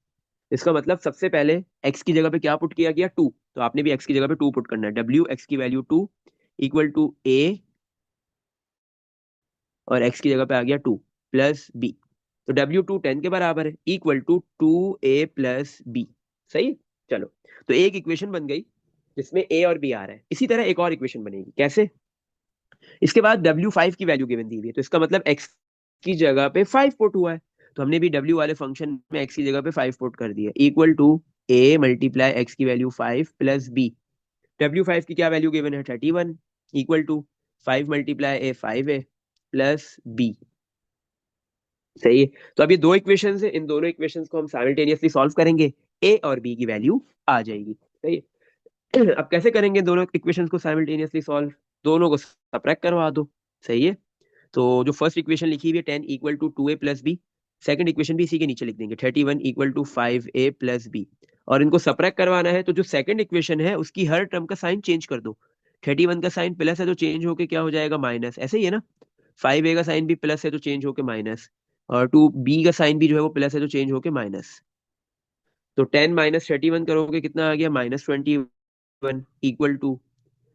इसका मतलब सबसे पहले x की जगह पे क्या पुट किया गया, 2। तो आपने भी x की जगह पे 2 पुट करना है, wx की वैल्यू 2 = a, और x की जगह पे आ गया 2 + b। तो w2 10 के बराबर है, = 2a + b। सही है? चलो, तो एक इक्वेशन बन गई जिसमें a और b आ रहा है। इसी तरह एक और इक्वेशन बनेगी, कैसे, इसके बाद w5 की वैल्यू गिवन दी हुई है, तो इसका मतलब x की जगह पे 5 पुट हुआ है। तो हमने भी w वाले फंक्शन में x की जगह पे 5 पुट कर दिया, = a × x की वैल्यू 5 + b। w5 की क्या वैल्यू गिवन है, 31, = 5 × a 5a + b। सही है, तो अब ये दो इक्वेशंस है, इन दोनों इक्वेशंस को हम साइमल्टेनियसली सॉल्व करेंगे, a और b की वैल्यू आ जाएगी। सही है, अब कैसे करेंगे दोनों इक्वेशंस को साइमल्टेनियसली सॉल्व, दोनों को सबट्रैक्ट करवा दो। सही है, तो जो फर्स्ट इक्वेशन लिखी हुई है 10 = 2a + b, सेकंड इक्वेशन भी इसी के नीचे लिख देंगे, 31 = 5a + b। और इनको सब्ट्रैक्ट करवाना है, तो जो सेकंड इक्वेशन है उसकी हर टर्म का साइन चेंज कर दो। 31 का साइन प्लस है तो चेंज होके क्या हो जाएगा माइनस, ऐसे ही है ना। 5a का साइन भी प्लस है तो चेंज होके माइनस, और 2b का साइन भी जो है वो प्लस है तो चेंज होके माइनस। तो 10 माइनस 31 करोगे कितना आ गया, -21, equal to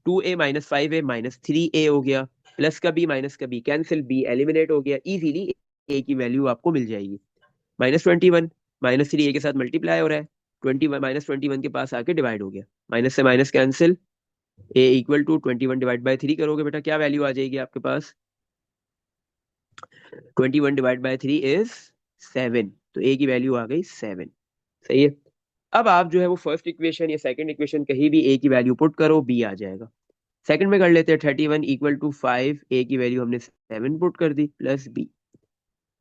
2a - 5a -3a हो गया, प्लस का b माइनस का b कैंसिल, b एलिमिनेट हो गया, इजीली a की वैल्यू आपको मिल जाएगी। -21 -3a के साथ मल्टीप्लाई हो रहा है, 21 के पास आके डिवाइड हो गया, माइनस से minus cancel, a equal to 21 divide by 3 करोगे बेटा क्या वैल्यू आ जाएगी आपके पास, 21 डिवाइड बाई 3 इज 7, तो a की वैल्यू आ गई 7। सही है। अब आप जो है वो फर्स्ट इक्वेशन या सेकंड इक्वेशन कहीं भी a की वैल्यू पुट करो, b आ जाएगा। सेकंड में कर लेते हैं, 31 इक्वल टू 5, a की वैल्यू हमने 7 पुट कर दी, प्लस b।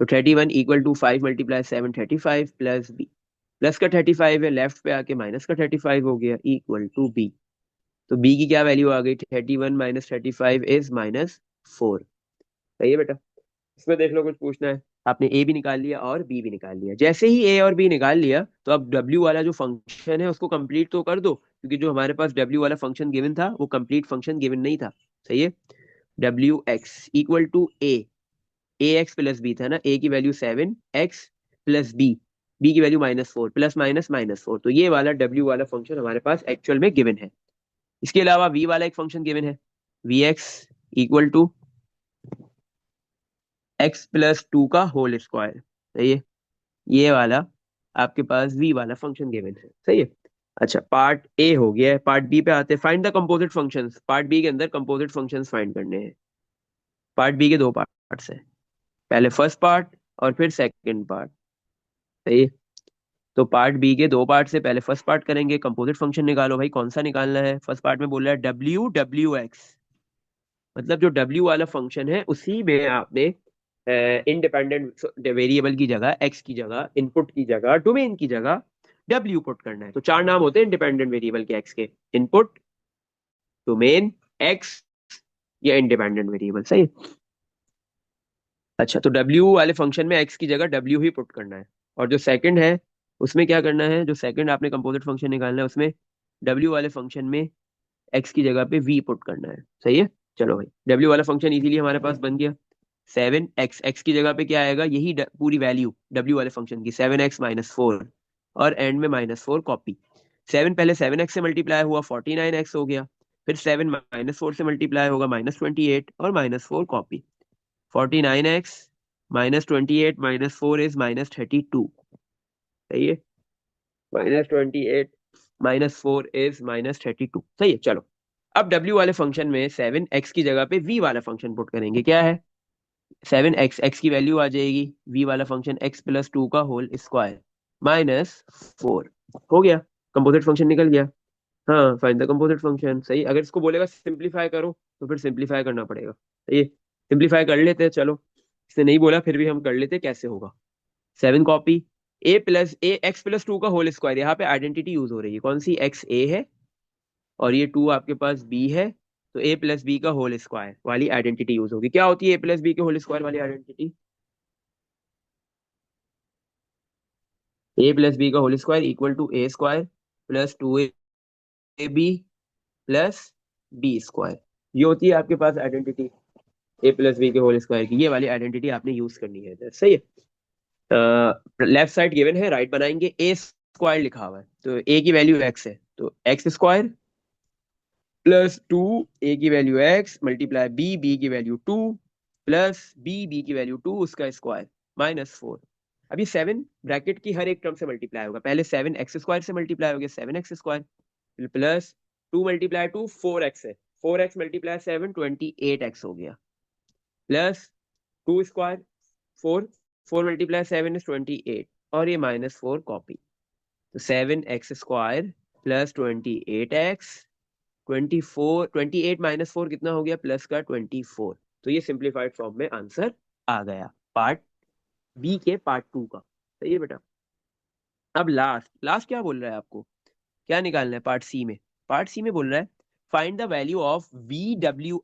तो 31 equal to 5 multiply 7 35 plus b, plus का 35 है, लेफ्ट पे आके माइनस का 35 हो गया, इक्वल टू b। तो b की क्या वैल्यू आ गई, 31 माइनस 35 इज -4। सही है बेटा। इसमें देख लो कुछ पूछना है, आपने ए भी निकाल लिया और बी भी निकाल लिया। जैसे ही ए और बी निकाल लिया तो अब डब्ल्यू वाला जो फंक्शन है उसको कंप्लीट तो कर दो, क्योंकि जो हमारे पास डब्ल्यू वाला फंक्शन गिवन था वो कंप्लीट फंक्शन गिवन नहीं था। सही है। डब्ल्यू x equal to a x plus b था ना, ए की वैल्यू 7, एक्स प्लस बी की वैल्यू -4, प्लस माइनस -4, तो ये वाला डब्ल्यू वाला फंक्शन हमारे पास एक्चुअल में गिवन है। इसके अलावा वी वाला एक फंक्शन गिवन है, v x equal to x+2 का होल स्क्वायर। सही है। ये वाला आपके पास v वाला फंक्शन गिवन है। सही है। अच्छा, पार्ट ए हो गया है, पार्ट बी पे आते हैं। Find the composite functions, part b के अंदर कंपोजिट फंक्शंस फाइंड करने हैं। पार्ट बी के दो पार्ट्स हैं, पहले फर्स्ट पार्ट और फिर सेकंड पार्ट। सही है। तो पार्ट बी के दो पार्ट से पहले फर्स्ट पार्ट करेंगे, कंपोजिट फंक्शन निकालो भाई, कौन सा निकालना है। फर्स्ट पार्ट में बोल रहा है डब्ल्यू एक्स, मतलब जो डब्ल्यू वाला फंक्शन है उसी में आपने इंडिपेंडेंट वेरिएबल की जगह, एक्स की जगह, इनपुट की जगह, डोमेन की जगह डब्ल्यू पुट करना है। तो चार नाम होते हैं इंडिपेंडेंट वेरिएबल के एक्स के, इनपुट, डोमेन, एक्स या इंडिपेंडेंट वेरिएबल। सही है? अच्छा, तो डब्ल्यू वाले फंक्शन में एक्स की जगह डब्ल्यू ही पुट करना है। और जो सेकंड है उसमें क्या करना है, जो सेकंड आपने कंपोजिट फंक्शन निकालना है उसमें डब्ल्यू वाले फंक्शन में एक्स की जगह पे वी पुट करना है। सही है। चलो भाई, डब्ल्यू वाला फंक्शन इजीली हमारे पास बन गया। 7x, एक्स की जगह पे क्या आएगा, यही पूरी वैल्यू डब्ल्यू वाले फंक्शन की, 7x - 4, और एंड में -4 कॉपी। 7 पहले 7x से मल्टीप्लाई हुआ 49x हो गया, फिर 7 -4 से मल्टीप्लाई होगा -28 और -4 कॉपी। 49x -28 -4 is -32। सही है। -28 -4 इज -32। सही है। चलो, अब डब्ल्यू वाले फंक्शन में 7x की जगह पे v वाला फंक्शन पुट करेंगे। क्या है, 7x, एक्स की वैल्यू आ जाएगी, v वाला फंक्शन x+2 का होल स्क्वायर -4। हो गया, कंपोजिट फंक्शन निकल गया। हाँ, फाइंड द कंपोजिट फंक्शन। सही। अगर इसको बोलेगा सिंप्लीफाई करो तो फिर सिंप्लीफाई करना पड़ेगा। सही है। सिंप्लीफाई कर लेते हैं, चलो। इसने नहीं बोला फिर भी हम कर लेते हैं, कैसे होगा। 7 कॉपी, ए x+2 का होल स्क्वायर, यहाँ पे आइडेंटिटी यूज हो रही है, कौन सी, एक्स ए है और ये 2 आपके पास बी है, तो a प्लस बी का होल स्क्वायर वाली आइडेंटिटी यूज होगी। क्या होती है a प्लस बी के होल स्क्वायर वाली आइडेंटिटी, a+b का whole square equal to a square plus 2ab plus B square. ये होती है आपके पास आइडेंटिटी a+b के होल स्क्वायर की, ये वाली आइडेंटिटी आपने यूज करनी है। सही है। लेफ्ट साइड गिवन है, राइट बनाएंगे, a स्क्वायर लिखा हुआ है तो a की वैल्यू x है, तो एक्स स्क्वायर प्लस 2, a की वैल्यू x मल्टीप्लाई b की वैल्यू 2 प्लस बी की वैल्यू 2, उसका स्क्वायर -4। अब ये 7 ब्रैकेट की हर एक टर्म से मल्टीप्लाई होगा, पहले 7x² से मल्टीप्लाई हो गया 7x² प्लस 2 मल्टीप्लाई 2 4x है, 4x मल्टीप्लाई 7 28x हो गया, प्लस 2 स्क्वायर 4, 4 मल्टीप्लाई 7 इज 28, और ये -4 कॉपी। तो 7x² प्लस 28x, 24, 28 -4 कितना हो गया, प्लस का 24। तो ये सिंप्लीफाइड फॉर्म में आंसर आ गया पार्ट बी के पार्ट 2 का। सही है बेटा। अब लास्ट लास्ट क्या बोल रहा है आपको, क्या निकालना है पार्ट सी में। पार्ट सी में बोल रहा है find the value of V W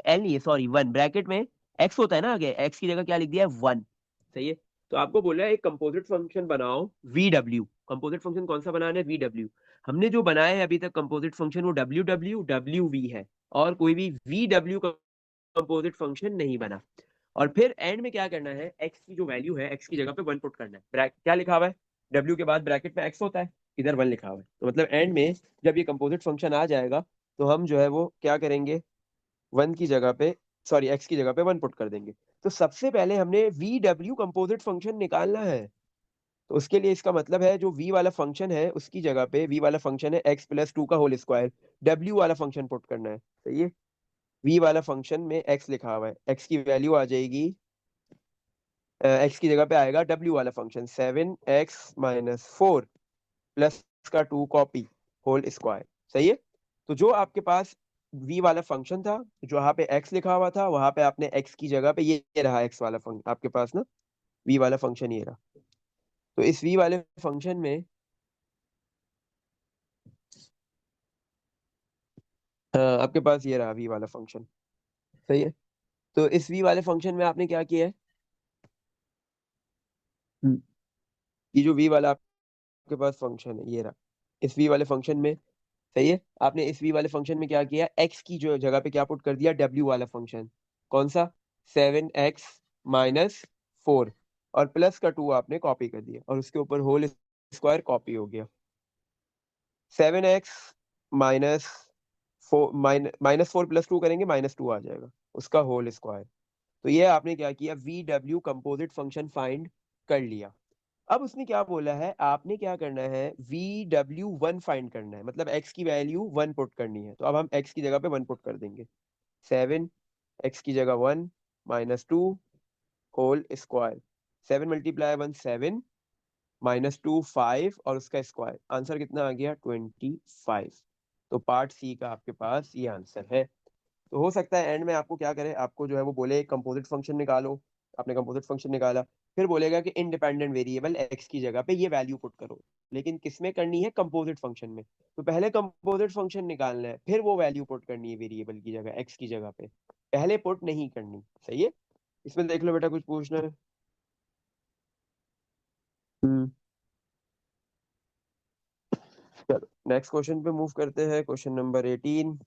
L, ये सॉरी 1 ब्रैकेट में एक्स होता है ना, आगे एक्स की जगह क्या लिख दिया है 1। सही है। तो आपको बोल रहा है एक कंपोजिट फंक्शन बनाओ वी डब्ल्यू, कंपोजिट फंक्शन कौन सा बनाना है, वी डब्ल्यू। हमने जो बनाया है अभी तक कंपोजिट फंक्शन वो डब्ल्यू डब्ल्यू डब्ल्यू वी है, और कोई भी वी डब्ल्यू कंपोजिट फंक्शन नहीं बना। और फिर एंड में क्या करना है, एक्स की जो वैल्यू है एक्स की जगह पे वन पुट करना है। क्या लिखा हुआ है, डब्ल्यू के बाद ब्रैकेट में एक्स होता है, इधर वन लिखा हुआ है, तो मतलब एंड में जब ये कंपोजिट फंक्शन आ जाएगा तो हम जो है वो क्या करेंगे, वन की जगह पे, सॉरी एक्स की जगह पे वन पुट कर देंगे। तो सबसे पहले हमने वी डब्ल्यू कंपोजिट फंक्शन निकालना है। तो उसके लिए इसका मतलब है जो वी वाला फंक्शन है उसकी जगह पे, वी वाला फंक्शन है एक्स प्लस टू का होल स्क्वायर, डब्ल्यू वाला फंक्शन पुट करना है। सही है, वी वाला फंक्शन में एक्स लिखा हुआ है, एक्स की वैल्यू आ जाएगी, एक्स की जगह पे आएगा डब्ल्यू वाला फंक्शन 7x-4 प्लस का 2 कॉपी होल स्क्वायर। सही है, तो जो आपके पास v वाला फंक्शन था, जहाँ पे x लिखा हुआ था वहां पे आपने x की जगह पे ये रहा x वाला फंक्शन आपके पास ना, v वाला फंक्शन ये रहा। तो इस v वाले फंक्शन में आपके पास ये रहा v वाला फंक्शन। सही है, तो इस v वाले फंक्शन में आपने क्या किया है, हम्म, ये जो v वाला आपके पास फंक्शन है ये रहा, इस v वाले फंक्शन में, सही है, आपने इस v वाले फंक्शन में क्या किया, x की जो जगह पे क्या पुट कर दिया, w वाला फंक्शन, कौन सा, 7x-4, और प्लस का 2 आपने कॉपी कर दिया और उसके ऊपर होल स्क्वायर कॉपी हो गया। 7x-4 -4 प्लस 2 करेंगे -2 आ जाएगा, उसका होल स्क्वायर। तो ये आपने क्या किया, V W composite function find कर लिया। अब उसने क्या बोला है, आपने क्या करना है, वी डब्ल्यू वन फाइंड करना है, मतलब एक्स की वैल्यू वन पुट करनी है। तो अब हम एक्स की जगह पे वन पुट कर देंगे, 7 एक्स की जगह वन -2 होल स्क्वायर, 7 × 1 7, -2 5 और उसका स्क्वायर, आंसर कितना आ गया 25। तो पार्ट सी का आपके पास ये आंसर है। तो हो सकता है एंड में आपको क्या करे, आपको जो है वो बोले कंपोजिट फंक्शन निकालो, आपने कंपोजिट फंक्शन निकाला, फिर बोलेगा कि इंडिपेंडेंट वेरिएबल एक्स की जगह पे ये वैल्यू पुट करो, लेकिन किसमें करनी है, कंपोजिट फंक्शन में। तो पहले कंपोजिट फंक्शन निकालना है, फिर वो वैल्यू पुट करनी है वेरिएबल की जगह, एक्स की जगह पे, पहले पुट नहीं करनी। सही है, इसमें देख लो बेटा कुछ पूछना है। हम्म, चलो नेक्स्ट क्वेश्चन पे मूव करते हैं, क्वेश्चन नंबर 18।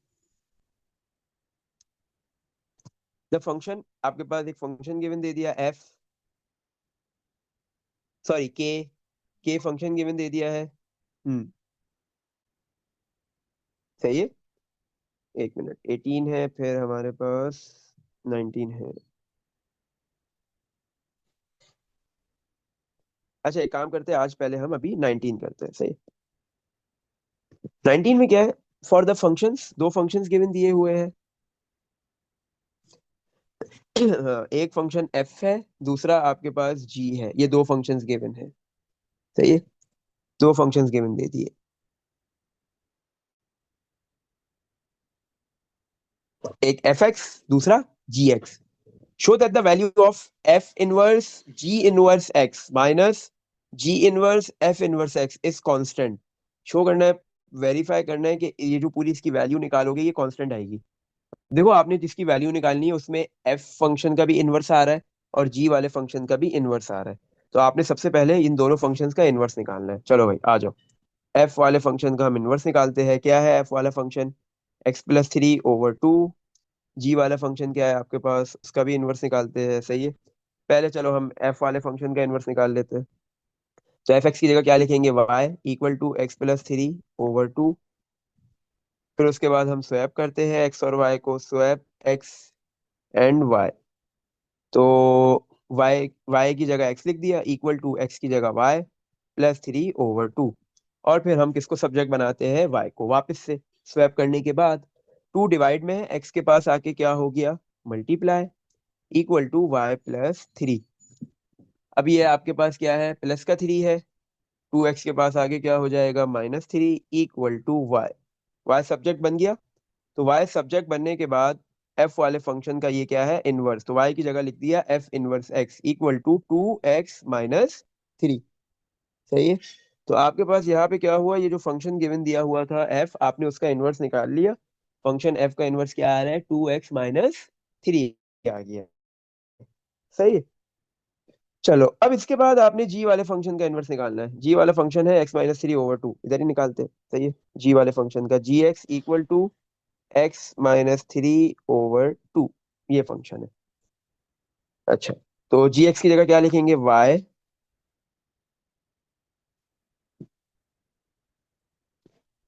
द फंक्शन, आपके पास एक फंक्शन गिवन दे दिया एफ, सॉरी के फंक्शन गिवन दे दिया है। हम्म, सही है, एक मिनट, 18 है फिर हमारे पास 19 है। अच्छा एक काम करते हैं, आज पहले हम अभी 19 करते हैं। सही, 19 में क्या है, फॉर द फंक्शंस, दो फंक्शंस गिवन दिए हुए हैं। हाँ, एक फंक्शन एफ है, दूसरा आपके पास जी है, ये दो फंक्शंस गिवन है। सही है, दो फंक्शंस गिवन दे दिए, एक एफ एक्स, दूसरा G x. Show that the value of F inverse G inverse x minus G inverse F inverse x is constant. Show करना है, वेरीफाई करना है कि ये जो पूरी इसकी वैल्यू निकालोगे ये कांस्टेंट आएगी। देखो आपने जिसकी वैल्यू निकालनी है उसमें एफ फंक्शन का भी इनवर्स आ रहा है और जी वाले फंक्शन का भी इनवर्स आ रहा है, तो आपने सबसे पहले इन दोनों फंक्शंस का इनवर्स निकालना है। चलो भाई आ जाओ, एफ वाले फंक्शन का हम इनवर्स निकालते हैं। क्या है एफ वाला फंक्शन, x+3/2। जी वाला फंक्शन क्या है आपके पास, उसका भी इनवर्स निकालते हैं। सही है, पहले चलो हम एफ वाले फंक्शन का इनवर्स निकाल लेते हैं। तो एफ एक्स की जगह क्या लिखेंगे, y = x+3/2। फिर उसके बाद हम स्वैप करते हैं एक्स और वाई को, स्वैप एक्स एंड वाई। तो y की जगह x लिख दिया, x की जगह y +3/2। और फिर हम किसको सब्जेक्ट बनाते हैं, y को, वापस से स्वैप करने के बाद 2 डिवाइड में है, x के पास आके क्या हो गया, मल्टीप्लाई, y+3। अब ये आपके पास क्या है, प्लस का 3 है, 2x के पास आगे क्या हो जाएगा, -3 =y। y सब्जेक्ट बन गया, तो y सब्जेक्ट बनने के बाद f वाले फंक्शन का ये क्या है, इनवर्स, तो y की जगह लिख दिया f इनवर्स x =2x - 3। सही है, तो आपके पास यहाँ पे क्या हुआ, ये जो फंक्शन गिवन दिया हुआ था f, आपने उसका इनवर्स निकाल लिया। फंक्शन f का इनवर्स क्या आ रहा है, 2x - 3 आ गया। सही है, चलो अब इसके बाद आपने जी वाले फंक्शन का इनवर्स निकालना है। जी वाला फंक्शन है x-3/2, इधर ही निकालते हैं, सही है। जी वाले फंक्शन का gx = x-3/2, ये फंक्शन है। अच्छा, तो gx की जगह क्या लिखेंगे, y।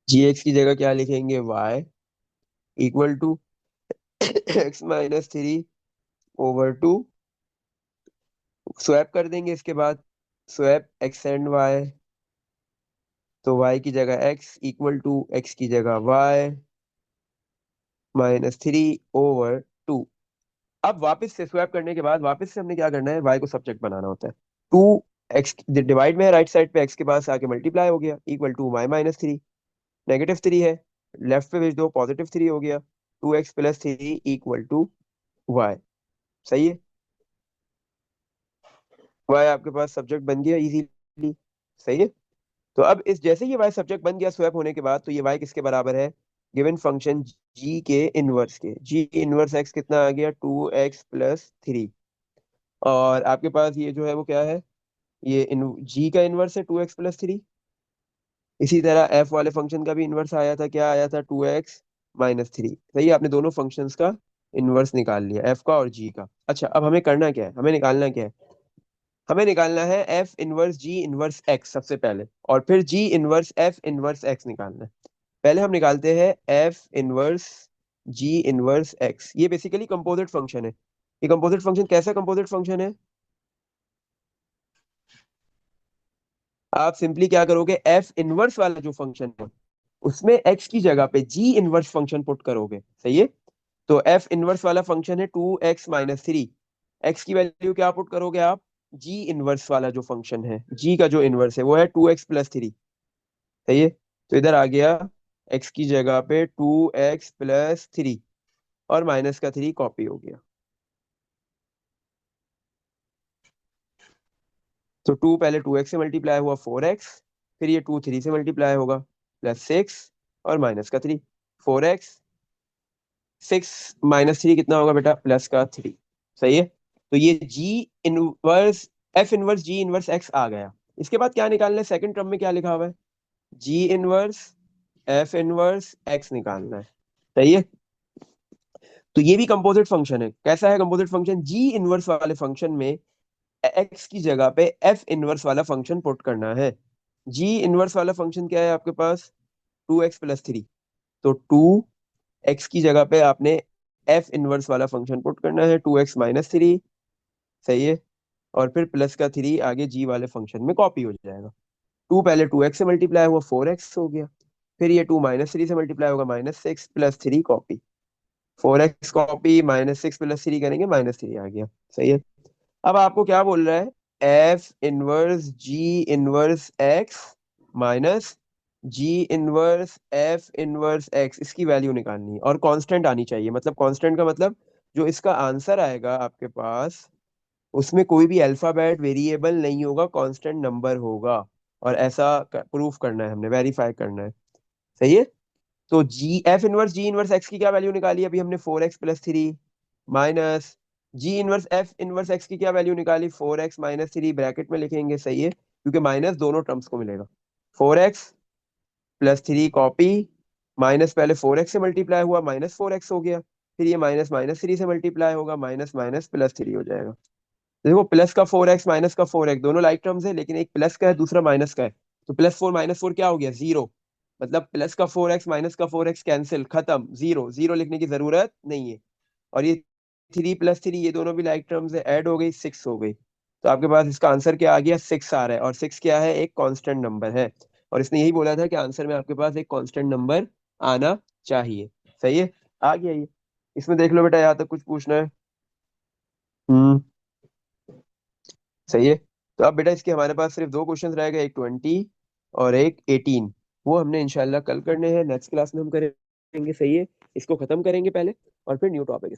gx की जगह क्या लिखेंगे, y = x-3/2। स्वैप कर देंगे इसके बाद, स्वैप x एंड y। तो y की जगह x = x की जगह y -3/2। अब वापस से स्वैप करने के बाद वापस से हमने क्या करना है, y को सब्जेक्ट बनाना होता है। 2x डिवाइड में है, राइट साइड पे x के पास आके मल्टीप्लाई हो गया, =y-3। -3 है, लेफ्ट पे भेज दो, +3 हो गया। 2x + 3 = y। सही है, y आपके पास सब्जेक्ट बन गया इजीली। सही है। तो अब इस जैसे ही y सब्जेक्ट बन गया स्वैप होने के बाद, तो ये y किसके बराबर है, गिवन फंक्शन g के इनवर्स के। g इनवर्स x कितना आ गया, 2x + 3। और आपके पास ये जो है वो क्या है, ये g का इनवर्स है 2x + 3। इसी तरह f वाले फंक्शन का भी इनवर्स आया था, क्या आया था, 2x-3। सही है, आपने दोनों फंक्शंस का इनवर्स निकाल लिया, f का और g का। अच्छा, अब हमें करना क्या है, हमें निकालना क्या है, हमें निकालना है f inverse g inverse x सबसे पहले, और फिर g inverse f inverse x निकालना है। पहले हम निकालते हैं f inverse g inverse x। ये बेसिकली कंपोजिट फंक्शन है। ये कंपोजिट फंक्शन कैसा कंपोजिट फंक्शन है, आप सिंपली क्या करोगे, f इनवर्स वाला जो फंक्शन है उसमें x की जगह पे g इनवर्स फंक्शन पुट करोगे। सही है। तो f इनवर्स वाला फंक्शन है 2x-3। x की वैल्यू क्या पुट करोगे आप, g इनवर्स वाला जो फंक्शन है, g का जो इनवर्स है वो है 2x + 3। सही है। तो इधर आ गया, x की जगह पे 2x + 3, और माइनस का 3 कॉपी हो गया। तो 2 पहले 2x से मल्टीप्लाई हुआ 4x, फिर ये 2 3 से मल्टीप्लाई होगा, +6 और माइनस का 3। 4x, 6 -3 कितना होगा बेटा, प्लस का 3। सही है। तो ये G inverse, F inverse G inverse x आ गया। इसके बाद क्या निकालना है, सेकंड टर्म में क्या लिखा हुआ है, जी इनवर्स एफ इनवर्स एक्स निकालना है। सही है। तो ये भी कंपोजिट फंक्शन है। कैसा है कंपोजिट फंक्शन, जी इनवर्स वाले फंक्शन में एक्स की जगह पे एफ इनवर्स वाला फंक्शन पुट करना है। जी इनवर्स वाला फंक्शन क्या है आपके पास, 2x + 3। तो 2x की जगह पे आपने एफ इनवर्स वाला फंक्शन पुट करना है, 2x-3। सही है। और फिर प्लस का 3 आगे जी वाले फंक्शन में कॉपी हो जाएगा। 2 पहले 2x से मल्टीप्लाई हुआ 4x हो गया, फिर ये 2 -3 से मल्टीप्लाई होगा, -6 + 3 कॉपी। 4x कॉपी, -6 + 3 करेंगे, -3 आ गया। सही है। अब आपको क्या बोल रहा है, F inverse G inverse x minus G inverse F inverse x, इसकी वैल्यू निकालनी है और कांस्टेंट आनी चाहिए। मतलब कांस्टेंट का मतलब जो इसका आंसर आएगा आपके पास, उसमें कोई भी अल्फाबेट वेरिएबल नहीं होगा, कांस्टेंट नंबर होगा। और ऐसा प्रूफ करना है, हमने वेरीफाई करना है। सही है। तो जी इनवर्स एक्स की क्या वैल्यू निकाली अभी हमने, 4x + 3 minus G inverse F inverse x की क्या वैल्यू निकाली, 4x - 3 ब्रैकेट में लिखेंगे। सही है, क्योंकि माइनस दोनों टर्म्स को मिलेगा। 4x + 3 कॉपी, माइनस पहले 4x से मल्टीप्लाई हुआ, -4x हो गया, फिर ये -3 से मल्टीप्लाई होगा, माइनस माइनस +3 हो जाएगा। देखो, प्लस का 4x माइनस का 4x दोनों लाइक टर्म्स है, लेकिन एक प्लस का है दूसरा माइनस का है। तो +4 -4 क्या हो गया, 0। मतलब प्लस का 4x माइनस का 4x कैंसिल, खत्म, 0 0 लिखने की जरूरत नहीं है। और ये 3 + 3 ये दोनों भी लाइक टर्म्स है, ऐड हो गई, 6 हो गई। तो आपके पास इसका आंसर क्या आ गया, 6 आ रहा है। और 6 क्या है, एक कांस्टेंट नंबर है। और इसने यही बोला था कि आंसर में आपके पास एक कांस्टेंट नंबर आना चाहिए। सही है, आ गया ये। इसमें देख लो बेटा, यहाँ तक कुछ पूछना है। हम्म। सही है। तो अब बेटा इसके हमारे पास सिर्फ दो क्वेश्चंस रह गए, एक 20 और एक 18। वो हमने इंशाल्लाह कल करने हैं, नेक्स्ट क्लास में हम करेंगे। सही है, इसको खत्म करेंगे पहले और फिर न्यू टॉपिक